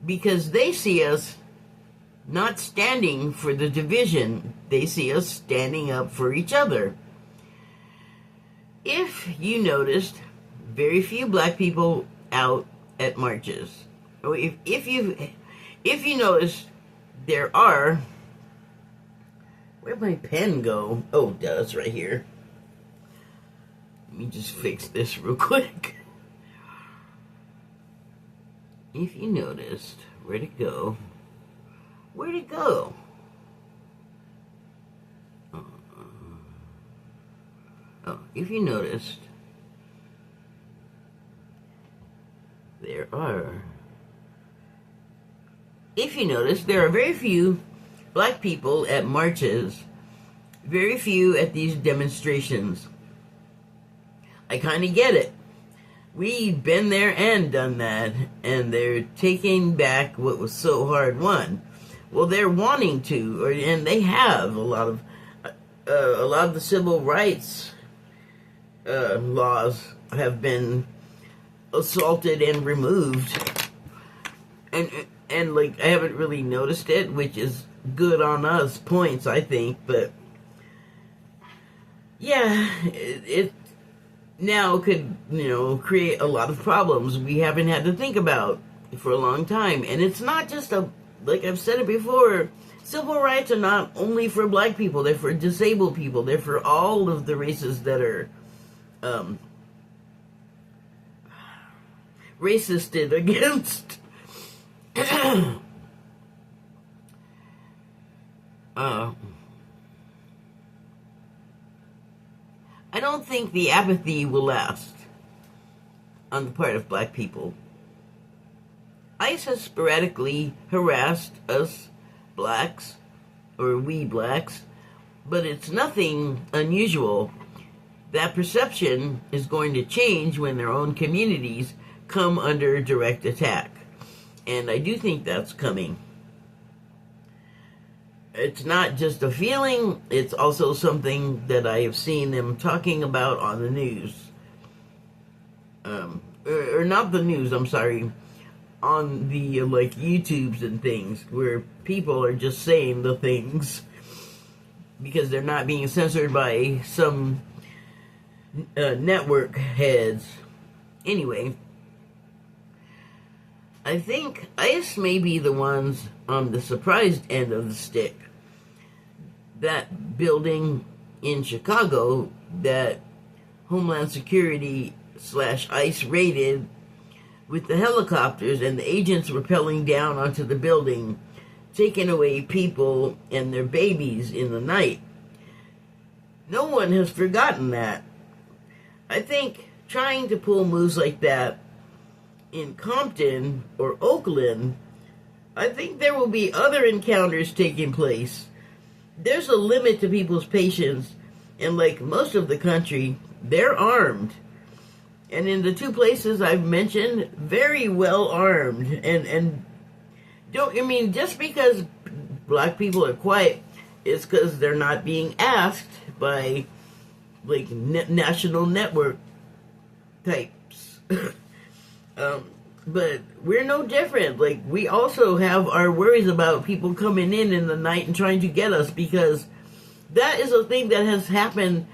because they see us not standing for the division. They see us standing up for each other. If you noticed, very few black people out at marches. Or if you noticed, there are... Where'd my pen go? Oh, duh, it's right here. Let me just fix this real quick. If you noticed, where'd it go? Where'd it go? Oh, if you noticed, there are very few black people at marches, very few at these demonstrations. I kind of get it. We've been there and done that, and they're taking back what was so hard won. Well, they're wanting to, and they have a lot of the civil rights laws have been assaulted and removed, and like, I haven't really noticed it, which is good on us points, I think, but yeah, it now could, create a lot of problems we haven't had to think about for a long time. And it's not just like I've said it before, civil rights are not only for black people, they're for disabled people, they're for all of the races that are racisted against. I don't think the apathy will last on the part of black people. ICE has sporadically harassed us blacks, or we blacks, but it's nothing unusual. That perception is going to change when their own communities come under direct attack. And I do think that's coming. It's not just a feeling, it's also something that I have seen them talking about on the news. Or not the news, I'm sorry, on the, YouTubes and things, where people are just saying the things because they're not being censored by some network heads. Anyway, I think ICE may be the ones on the surprised end of the stick. that building in Chicago that Homeland Security / ICE raided with the helicopters, and the agents rappelling down onto the building, taking away people and their babies in the night. No one has forgotten that. I think trying to pull moves like that in Compton or Oakland, I think there will be other encounters taking place. There's a limit to people's patience, and like most of the country, they're armed. And in the two places I've mentioned, very well armed. And don't, I mean, just because black people are quiet, it's because they're not being asked by, like, national network types. But we're no different. Like, we also have our worries about people coming in the night and trying to get us, because that is a thing that has happened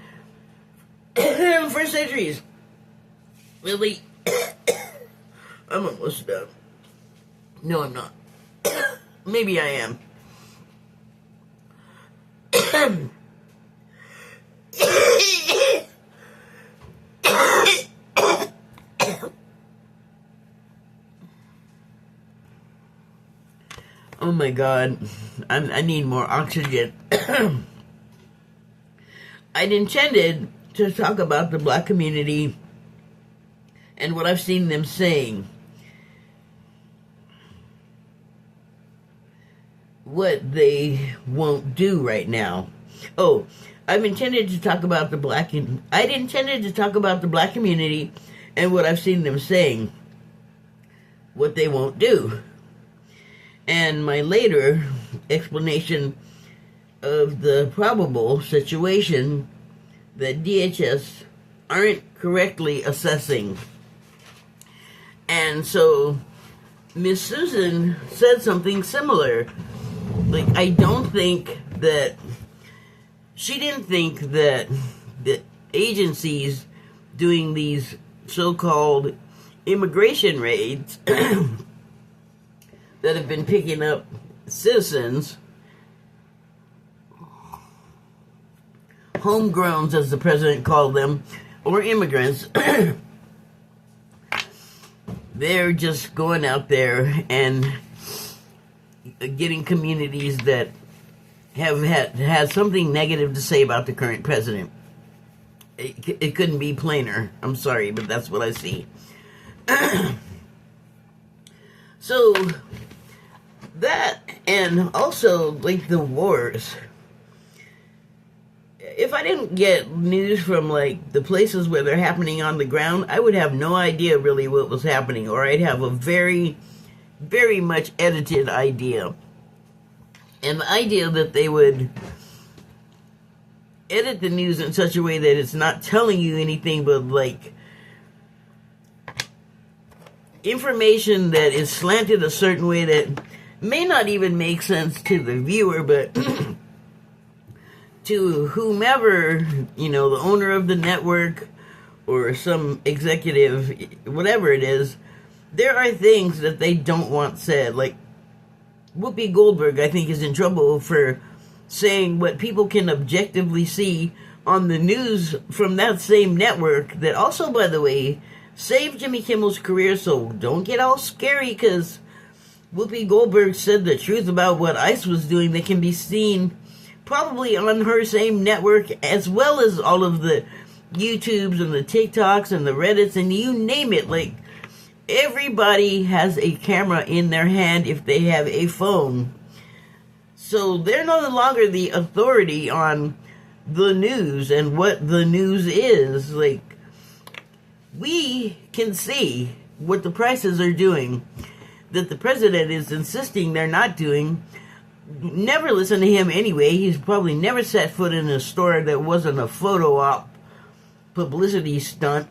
for centuries. Really, I'm almost done. No, I'm not. Maybe I am. Oh my God, I need more oxygen. I'd intended to talk about the black community and what I've seen them saying. What they won't do right now. Oh, I'd intended to talk about the black community and what I've seen them saying. What they won't do. And my later explanation of the probable situation that DHS aren't correctly assessing. And so Miss Susan said something similar. Like, I don't think that she didn't think that the agencies doing these so-called immigration raids that have been picking up citizens, homegrowns as the president called them, or immigrants, they're just going out there and getting communities that have had something negative to say about the current president. It couldn't be plainer. I'm sorry, but that's what I see. So that, and also like the wars. If I didn't get news from like the places where they're happening on the ground, I would have no idea really what was happening, or I'd have a very, very much edited idea. And the idea that they would edit the news in such a way that it's not telling you anything but like information that is slanted a certain way that may not even make sense to the viewer, but to whomever, you know, the owner of the network or some executive, whatever it is, there are things that they don't want said. Like, Whoopi Goldberg, I think, is in trouble for saying what people can objectively see on the news from that same network that also, by the way, saved Jimmy Kimmel's career. So don't get all scary because Whoopi Goldberg said the truth about what ICE was doing that can be seen probably on her same network, as well as all of the YouTubes and the TikToks and the Reddits and you name it. Like, everybody has a camera in their hand if they have a phone. So they're no longer the authority on the news and what the news is. Like, we can see what the prices are doing that the president is insisting they're not doing. Never listen to him anyway. He's probably never set foot in a store that wasn't a photo op publicity stunt.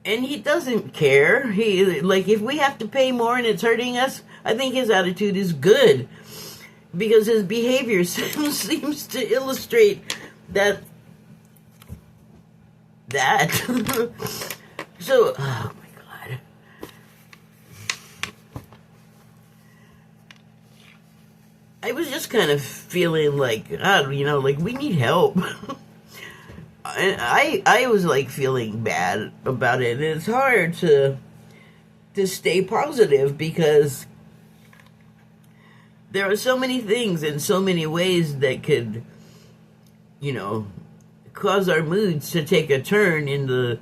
And he doesn't care. He, like, if we have to pay more and it's hurting us, I think his attitude is good. Because his behavior seems to illustrate that. So, oh my God. I was just kind of feeling like, God, like we need help. And I was like feeling bad about it, and it's hard to stay positive because there are so many things in so many ways that could, cause our moods to take a turn in the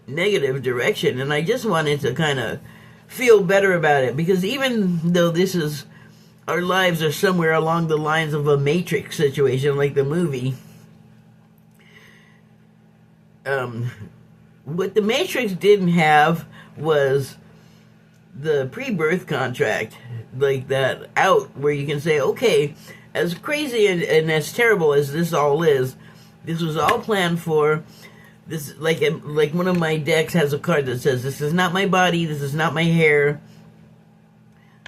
negative direction. And I just wanted to kind of feel better about it, because even though our lives are somewhere along the lines of a Matrix situation, like the movie, what the Matrix didn't have was the pre-birth contract, like that out where you can say, okay, as crazy and as terrible as this all is, this was all planned for. This, like one of my decks has a card that says, this is not my body, this is not my hair.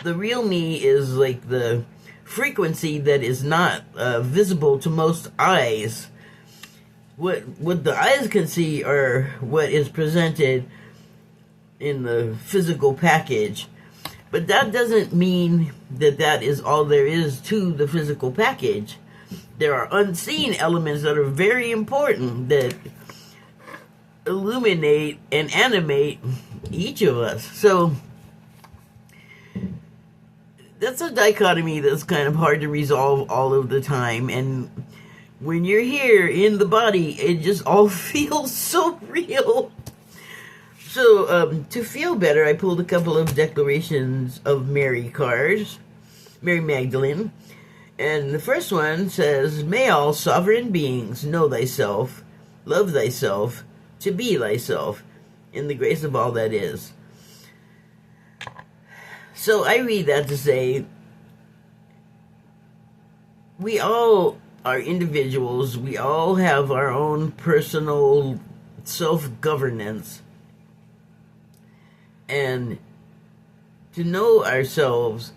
The real me is like the frequency that is not visible to most eyes. What the eyes can see are what is presented in the physical package. But that doesn't mean that is all there is to the physical package. There are unseen elements that are very important that illuminate and animate each of us. So that's a dichotomy that's kind of hard to resolve all of the time. And when you're here in the body, it just all feels so real. So, to feel better, I pulled a couple of declarations of Mary cards, Mary Magdalene. And the first one says, may all sovereign beings know thyself, love thyself, to be thyself, in the grace of all that is. So I read that to say, we all are individuals, we all have our own personal self-governance, and to know ourselves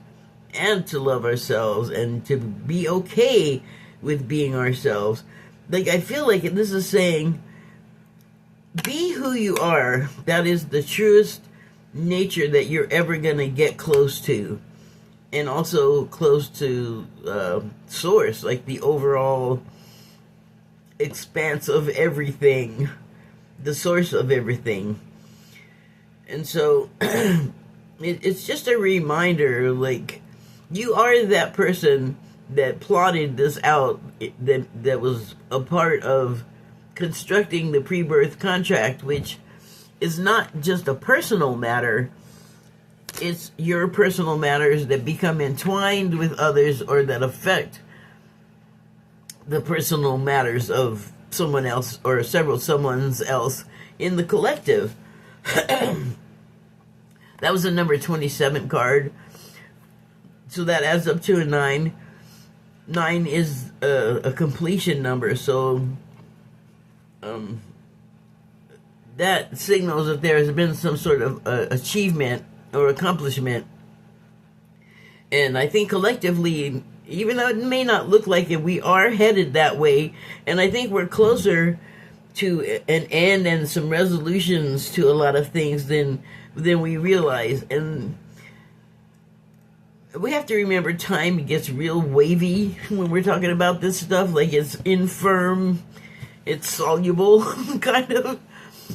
and to love ourselves and to be okay with being ourselves. Like, I feel like this is saying, be who you are. That is the truest nature that you're ever going to get close to. And also close to source, like the overall expanse of everything, the source of everything. And so it's just a reminder, like, you are that person that plotted this out, that was a part of constructing the pre-birth contract, which is not just a personal matter. It's your personal matters that become entwined with others, or that affect the personal matters of someone else or several someones else in the collective. That was the number 27 card. So that adds up to a 9. 9 is a completion number, so that signals that there has been some sort of achievement or accomplishment. And I think collectively, even though it may not look like it, we are headed that way. And I think we're closer to an end and some resolutions to a lot of things than we realize. And we have to remember, time gets real wavy when we're talking about this stuff. Like, it's infirm, it's soluble, kind of.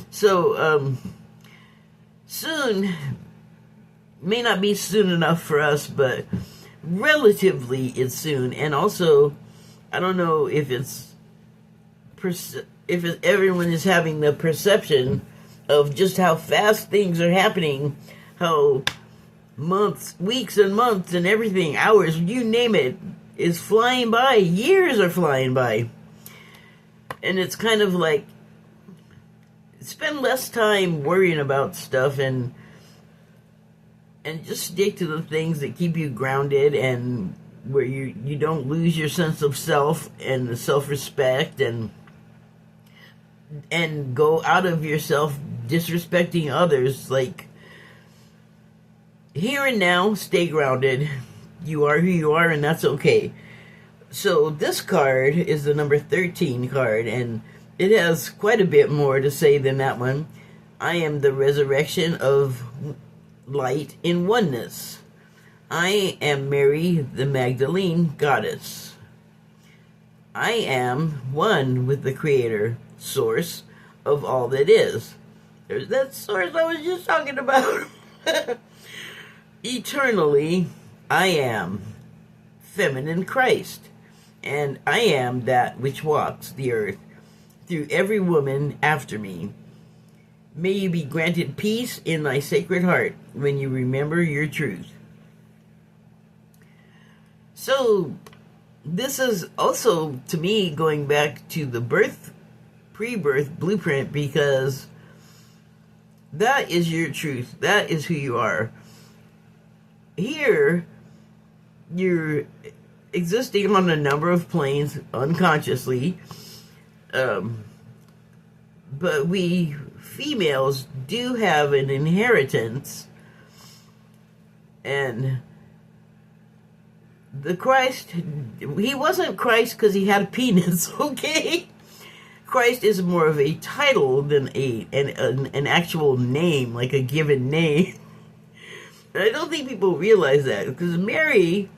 So, soon may not be soon enough for us, but relatively it's soon. And also, I don't know if everyone is having the perception of just how fast things are happening, how months, weeks and months and everything, hours, you name it, is flying by. Years are flying by. And it's kind of like, spend less time worrying about stuff and just stick to the things that keep you grounded, and where you don't lose your sense of self and the self-respect, and go out of yourself disrespecting others. Like, here and now, stay grounded. You are who you are, and that's okay. So this card is the number 13 card, and it has quite a bit more to say than that one. I am the resurrection of light in oneness. I am Mary, the Magdalene goddess. I am one with the Creator, source of all that is. There's that source I was just talking about. Eternally, I am feminine Christ, and I am that which walks the earth through every woman after me. May you be granted peace in thy sacred heart when you remember your truth. So, this is also, to me, going back to the pre-birth blueprint, because that is your truth. That is who you are. Here, you're existing on a number of planes unconsciously, but we females do have an inheritance, and the Christ, he wasn't Christ because he had a penis, okay? Christ is more of a title than an actual name, like a given name. And I don't think people realize that, because Mary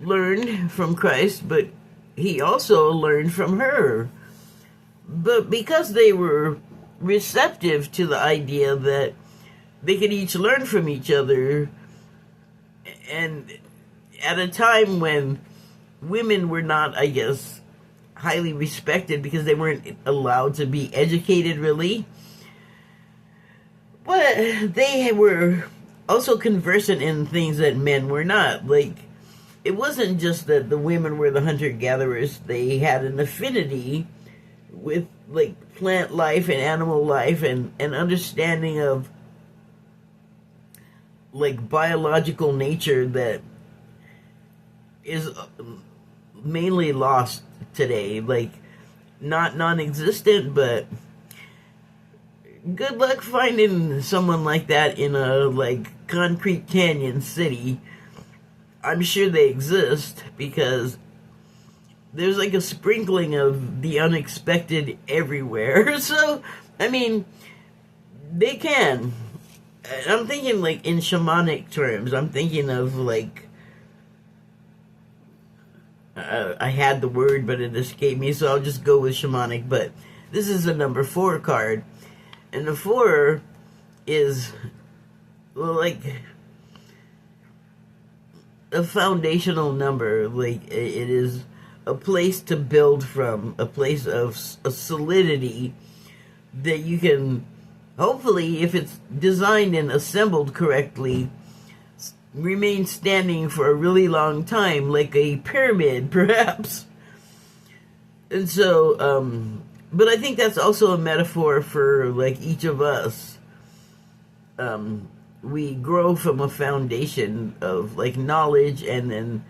learned from Christ, but he also learned from her. But because they were receptive to the idea that they could each learn from each other, and at a time when women were not, I guess, highly respected because they weren't allowed to be educated, really. But they were also conversant in things that men were not. Like, it wasn't just that the women were the hunter-gatherers. They had an affinity with, like, plant life and animal life, and an understanding of, like, biological nature that is mainly lost today. Like, not non-existent, but good luck finding someone like that in a, like, concrete canyon city. I'm sure they exist, because there's like a sprinkling of the unexpected everywhere. So, I mean, they can. I'm thinking, like, in shamanic terms. I'm thinking of, like, I had the word, but it escaped me, so I'll just go with shamanic. But this is a number 4 card. And the 4 is, well, like, a foundational number. Like, it is a place to build from, a place of a solidity that you can, hopefully, if it's designed and assembled correctly, remain standing for a really long time, like a pyramid, perhaps. And so, but I think that's also a metaphor for, like, each of us. We grow from a foundation of, like, knowledge, and then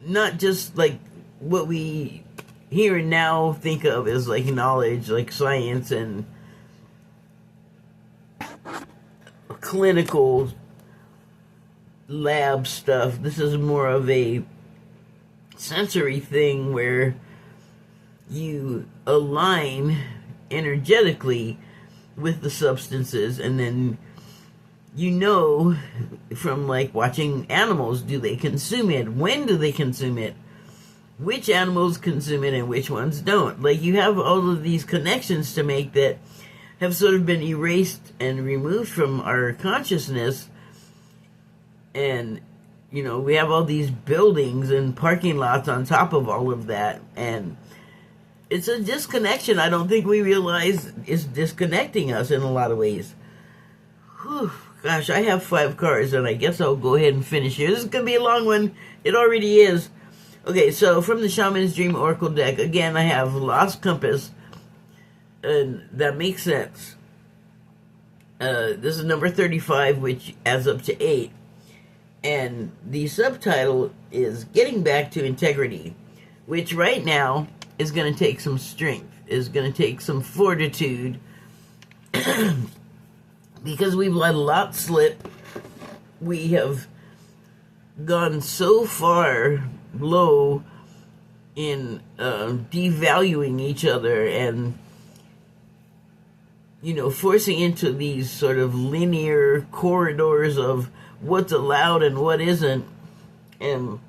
not just, like, what we here and now think of as, like, knowledge, like science and clinical lab stuff. This is more of a sensory thing where you align energetically with the substances, and then you know from, like, watching animals, do they consume it? When do they consume it? Which animals consume it and which ones don't? Like, you have all of these connections to make that have sort of been erased and removed from our consciousness. And, you know, we have all these buildings and parking lots on top of all of that, and it's a disconnection I don't think we realize is disconnecting us in a lot of ways. Whew, gosh, I have 5 cards, and I guess I'll go ahead and finish here. This is going to be a long one. It already is. Okay, so from the Shaman's Dream Oracle deck, again, I have Lost Compass, and that makes sense. This is number 35, which adds up to 8. And the subtitle is Getting Back to Integrity, which right now is going to take some strength, is going to take some fortitude, because we've let a lot slip. We have gone so far low in devaluing each other and, you know, forcing into these sort of linear corridors of what's allowed and what isn't. And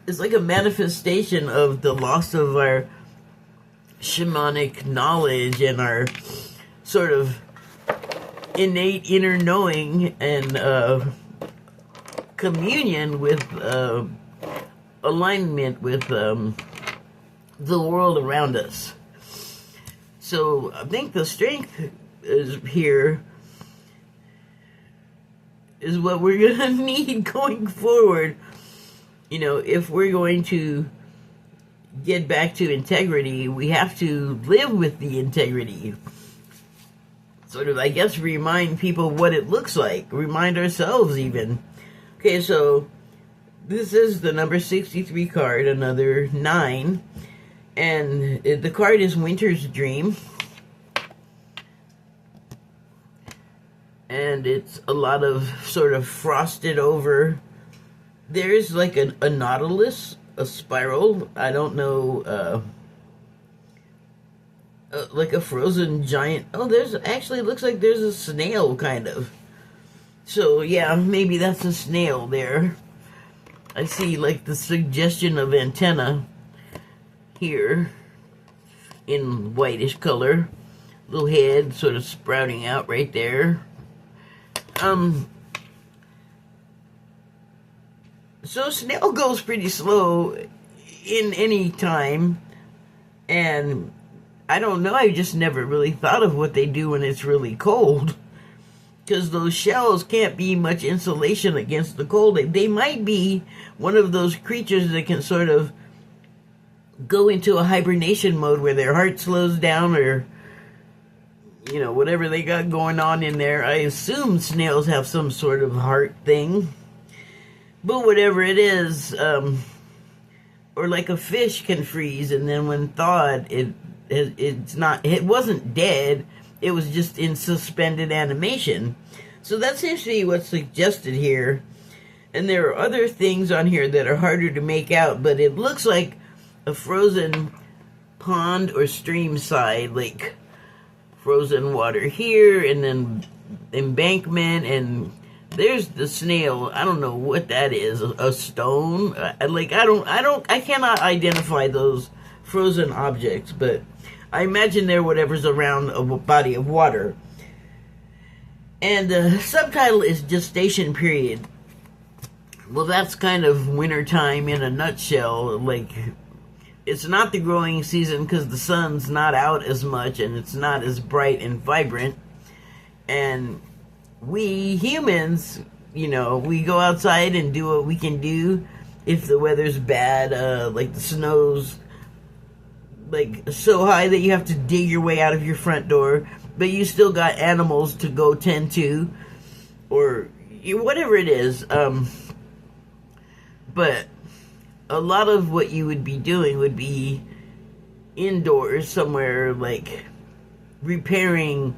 it's like a manifestation of the loss of our shamanic knowledge and our sort of innate inner knowing and communion with alignment with the world around us. So I think the strength is here is what we're gonna need going forward. You know, if we're going to get back to integrity, we have to live with the integrity. Sort of, I guess, remind people what it looks like. Remind ourselves even. Okay, so this is the number 63 card, another 9. And the card is Winter's Dream. And it's a lot of sort of frosted over. There's like a nautilus, a spiral. I don't know, like a frozen giant. Oh, there's actually looks like there's a snail kind of. So yeah, maybe that's a snail there. I see like the suggestion of antenna here in whitish color. Little head sort of sprouting out right there. So snail goes pretty slow in any time, and I don't know, I just never really thought of what they do when it's really cold, because those shells can't be much insulation against the cold. They might be one of those creatures that can sort of go into a hibernation mode where their heart slows down, or you know, whatever they got going on in there. I assume snails have some sort of heart thing. But whatever it is, or like a fish can freeze, and then when thawed, it wasn't dead, it was just in suspended animation. So that seems to be what's suggested here. And there are other things on here that are harder to make out, but it looks like a frozen pond or stream side, like frozen water here, and then embankment, and there's the snail. I don't know what that is. A stone? I cannot identify those frozen objects, but I imagine they're whatever's around a body of water. And the subtitle is Gestation Period. Well, that's kind of wintertime in a nutshell. Like, it's not the growing season because the sun's not out as much and it's not as bright and vibrant. And we humans, you know, we go outside and do what we can do if the weather's bad, like the snow's like so high that you have to dig your way out of your front door, but you still got animals to go tend to, or whatever it is. But a lot of what you would be doing would be indoors somewhere, like repairing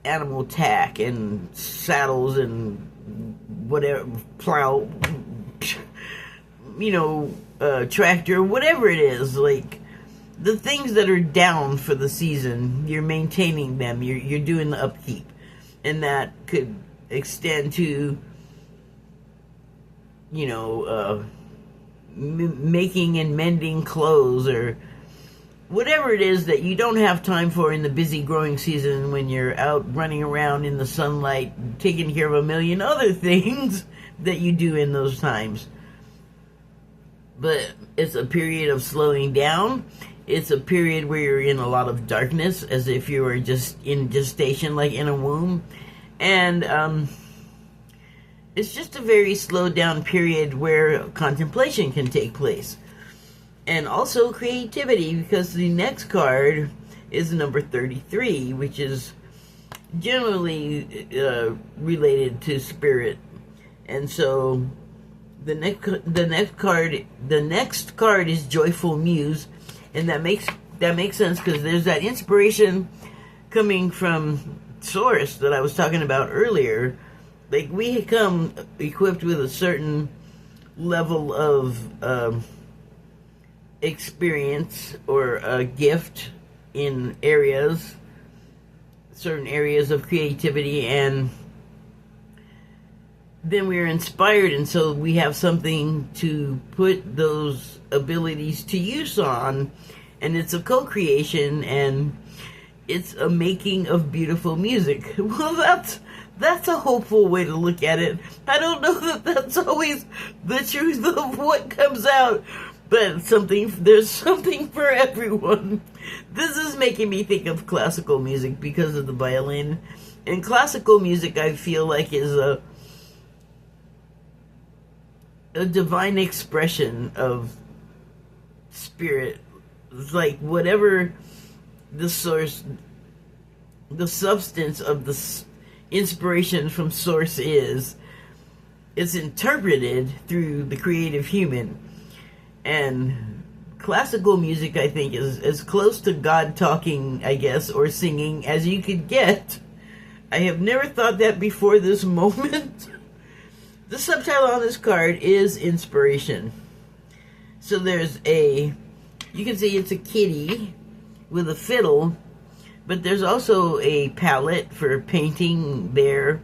animal tack and saddles and whatever, plow, you know, tractor, whatever it is, like the things that are down for the season, you're maintaining them, you're doing the upkeep, and that could extend to, you know, making and mending clothes, or whatever it is that you don't have time for in the busy growing season when you're out running around in the sunlight, taking care of a million other things that you do in those times. But it's a period of slowing down. It's a period where you're in a lot of darkness, as if you were just in gestation, like in a womb. And it's just a very slowed down period where contemplation can take place. And also creativity, because the next card is number 33, which is generally related to spirit. And so the next card is Joyful Muse, and that makes sense because there's that inspiration coming from Source that I was talking about earlier. Like, we come equipped with a certain level of experience or a gift in areas, certain areas of creativity, and then we're inspired, and so we have something to put those abilities to use on, and it's a co-creation, and it's a making of beautiful music. Well, that's a hopeful way to look at it. I don't know that that's always the truth of what comes out, but there's something for everyone. This is making me think of classical music because of the violin. And classical music, I feel like, is a divine expression of spirit. It's like whatever the source, the substance of the inspiration from source is, it's interpreted through the creative human. And classical music, I think, is as close to God talking, I guess, or singing as you could get. I have never thought that before this moment. The subtitle on this card is inspiration. So there's you can see it's a kitty with a fiddle, but there's also a palette for painting there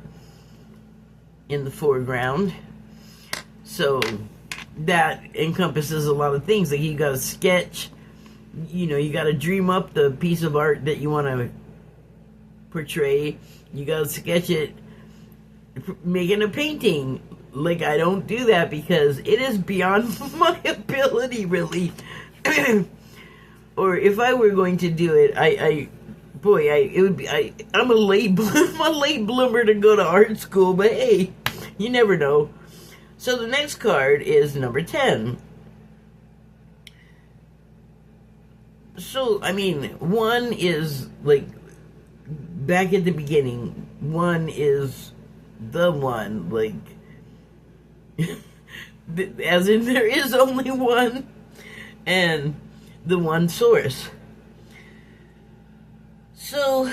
in the foreground. So that encompasses a lot of things. Like, you got to sketch, you got to dream up the piece of art that you want to portray. You got to sketch it, making a painting. Like, I don't do that because it is beyond my ability, really. Or if I were going to do it, I'm a late bloomer to go to art school, but hey, you never know. So the next card is number 10. So, I mean, 1 is, like, back at the beginning. 1 is the one, like, as in there is only one, and the one source. So,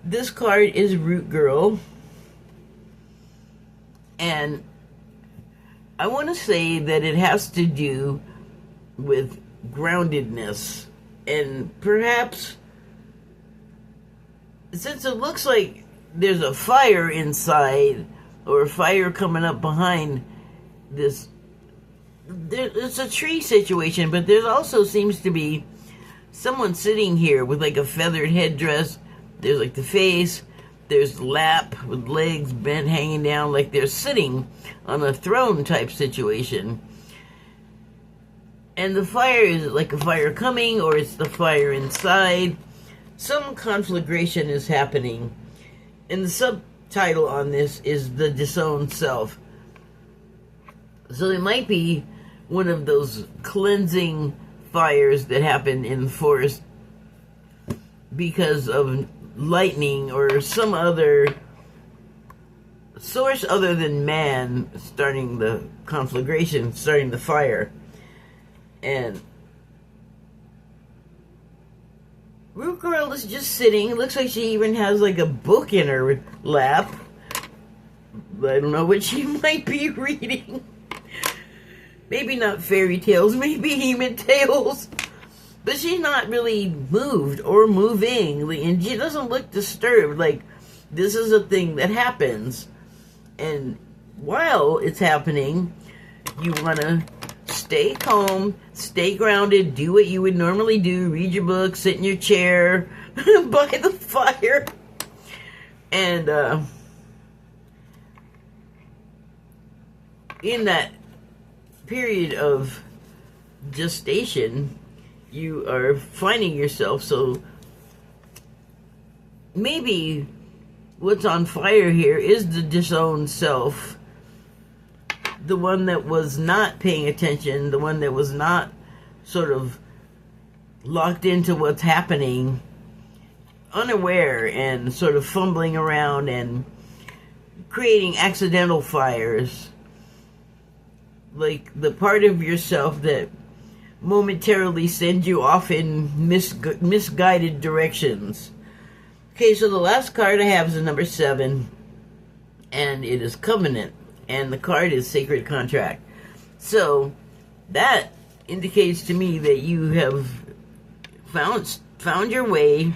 this card is Root Girl, and I want to say that it has to do with groundedness, and perhaps, since it looks like there's a fire inside, or a fire coming up behind this, it's a tree situation, but there also seems to be someone sitting here with like a feathered headdress. There's like the face, there's the lap with legs bent hanging down, like they're sitting on a throne type situation. And the fire is like a fire coming, or it's the fire inside. Some conflagration is happening. And the subtitle on this is The Disowned Self. So it might be one of those cleansing fires that happen in the forest because of lightning or some other source other than man starting the conflagration, starting the fire. And Root Girl is just sitting. It looks like she even has like a book in her lap. I don't know what she might be reading. Maybe not fairy tales, maybe human tales. But she's not really moved or moving. And she doesn't look disturbed. Like, this is a thing that happens. And while it's happening, you want to stay calm, stay grounded, do what you would normally do. Read your book, sit in your chair by the fire. And in that period of gestation, you are finding yourself. So maybe what's on fire here is the disowned self, the one that was not paying attention, the one that was not sort of locked into what's happening, unaware, and sort of fumbling around and creating accidental fires. Like the part of yourself that momentarily sends you off in misguided directions. Okay, so the last card I have is the number 7, and it is Covenant, and the card is Sacred Contract. So that indicates to me that you have found your way,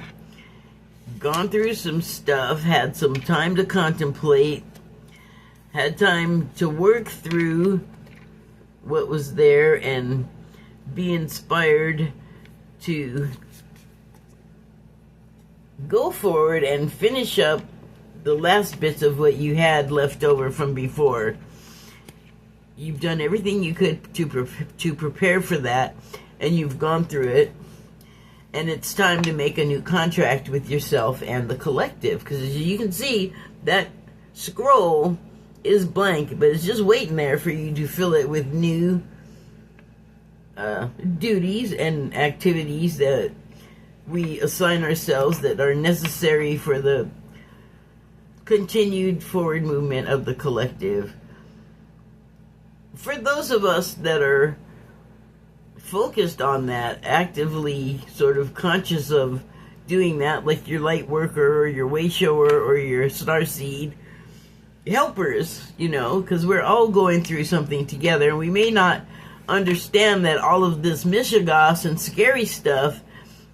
gone through some stuff, had some time to contemplate, had time to work through what was there and be inspired to go forward and finish up the last bits of what you had left over from before. You've done everything you could to prepare for that, and you've gone through it, and it's time to make a new contract with yourself and the collective, because as you can see, that scroll is blank, but it's just waiting there for you to fill it with new duties and activities that we assign ourselves that are necessary for the continued forward movement of the collective. For those of us that are focused on that, actively sort of conscious of doing that, like your light worker or your way shower or your starseed helpers, you know, because we're all going through something together, and we may not understand that all of this mishigas and scary stuff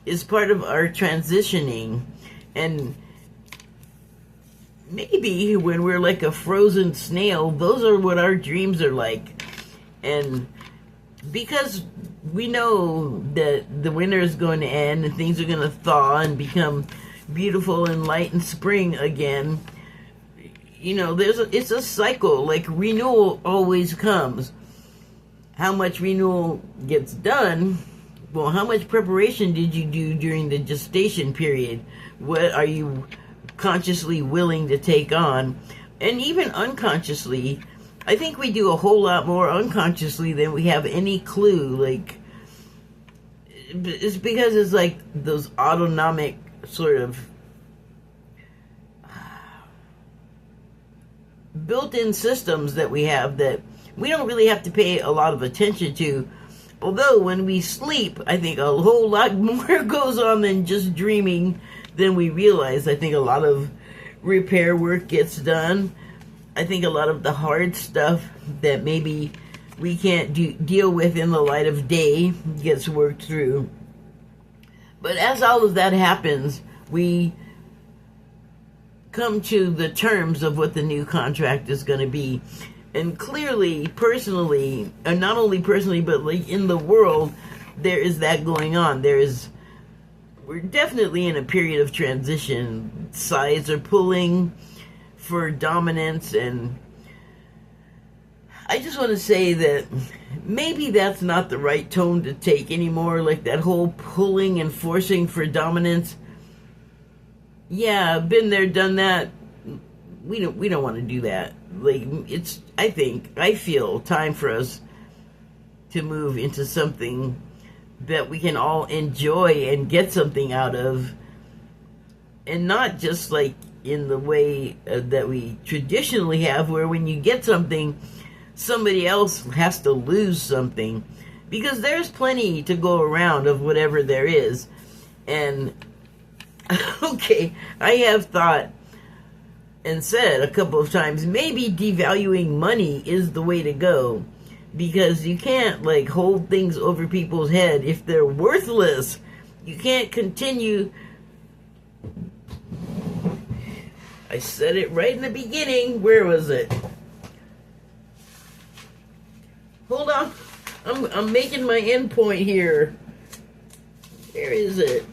is part of our transitioning. And maybe when we're like a frozen snail, those are what our dreams are like. And because we know that the winter is going to end and things are going to thaw and become beautiful and light and spring again, you know, it's a cycle. Like, renewal always comes. How much renewal gets done? Well, how much preparation did you do during the gestation period? What are you consciously willing to take on? And even unconsciously, I think we do a whole lot more unconsciously than we have any clue. Like, it's because it's like those autonomic sort of built-in systems that we have that we don't really have to pay a lot of attention to. Although when we sleep, I think a whole lot more goes on than just dreaming than we realize. I think a lot of repair work gets done. I think a lot of the hard stuff that maybe we can't deal with in the light of day gets worked through. But as all of that happens, we come to the terms of what the new contract is going to be. And clearly, personally, and not only personally, but like in the world, there is that going on. We're definitely in a period of transition. Sides are pulling for dominance, and I just want to say that maybe that's not the right tone to take anymore, like that whole pulling and forcing for dominance. Yeah, been there, done that. We don't want to do that. Like, I feel time for us to move into something that we can all enjoy and get something out of, and not just like in the way that we traditionally have, where when you get something, somebody else has to lose something, because there's plenty to go around of whatever there is. And okay, I have thought and said a couple of times, maybe devaluing money is the way to go, because you can't like hold things over people's head if they're worthless. You can't continue. I said it right in the beginning. Where was it? Hold on, I'm making my end point here. Where is it?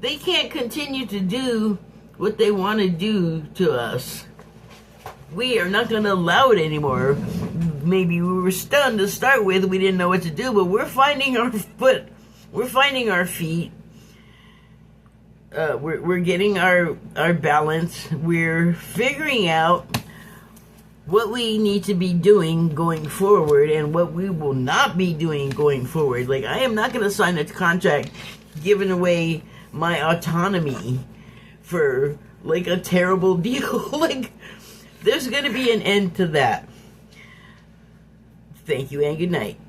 They can't continue to do what they want to do to us. We are not going to allow it anymore. Maybe we were stunned to start with. We didn't know what to do, but we're finding our foot. We're finding our feet. We're getting our balance. We're figuring out what we need to be doing going forward and what we will not be doing going forward. Like, I am not going to sign a contract giving away my autonomy for like a terrible deal. Like, there's going to be an end to that. Thank you and good night.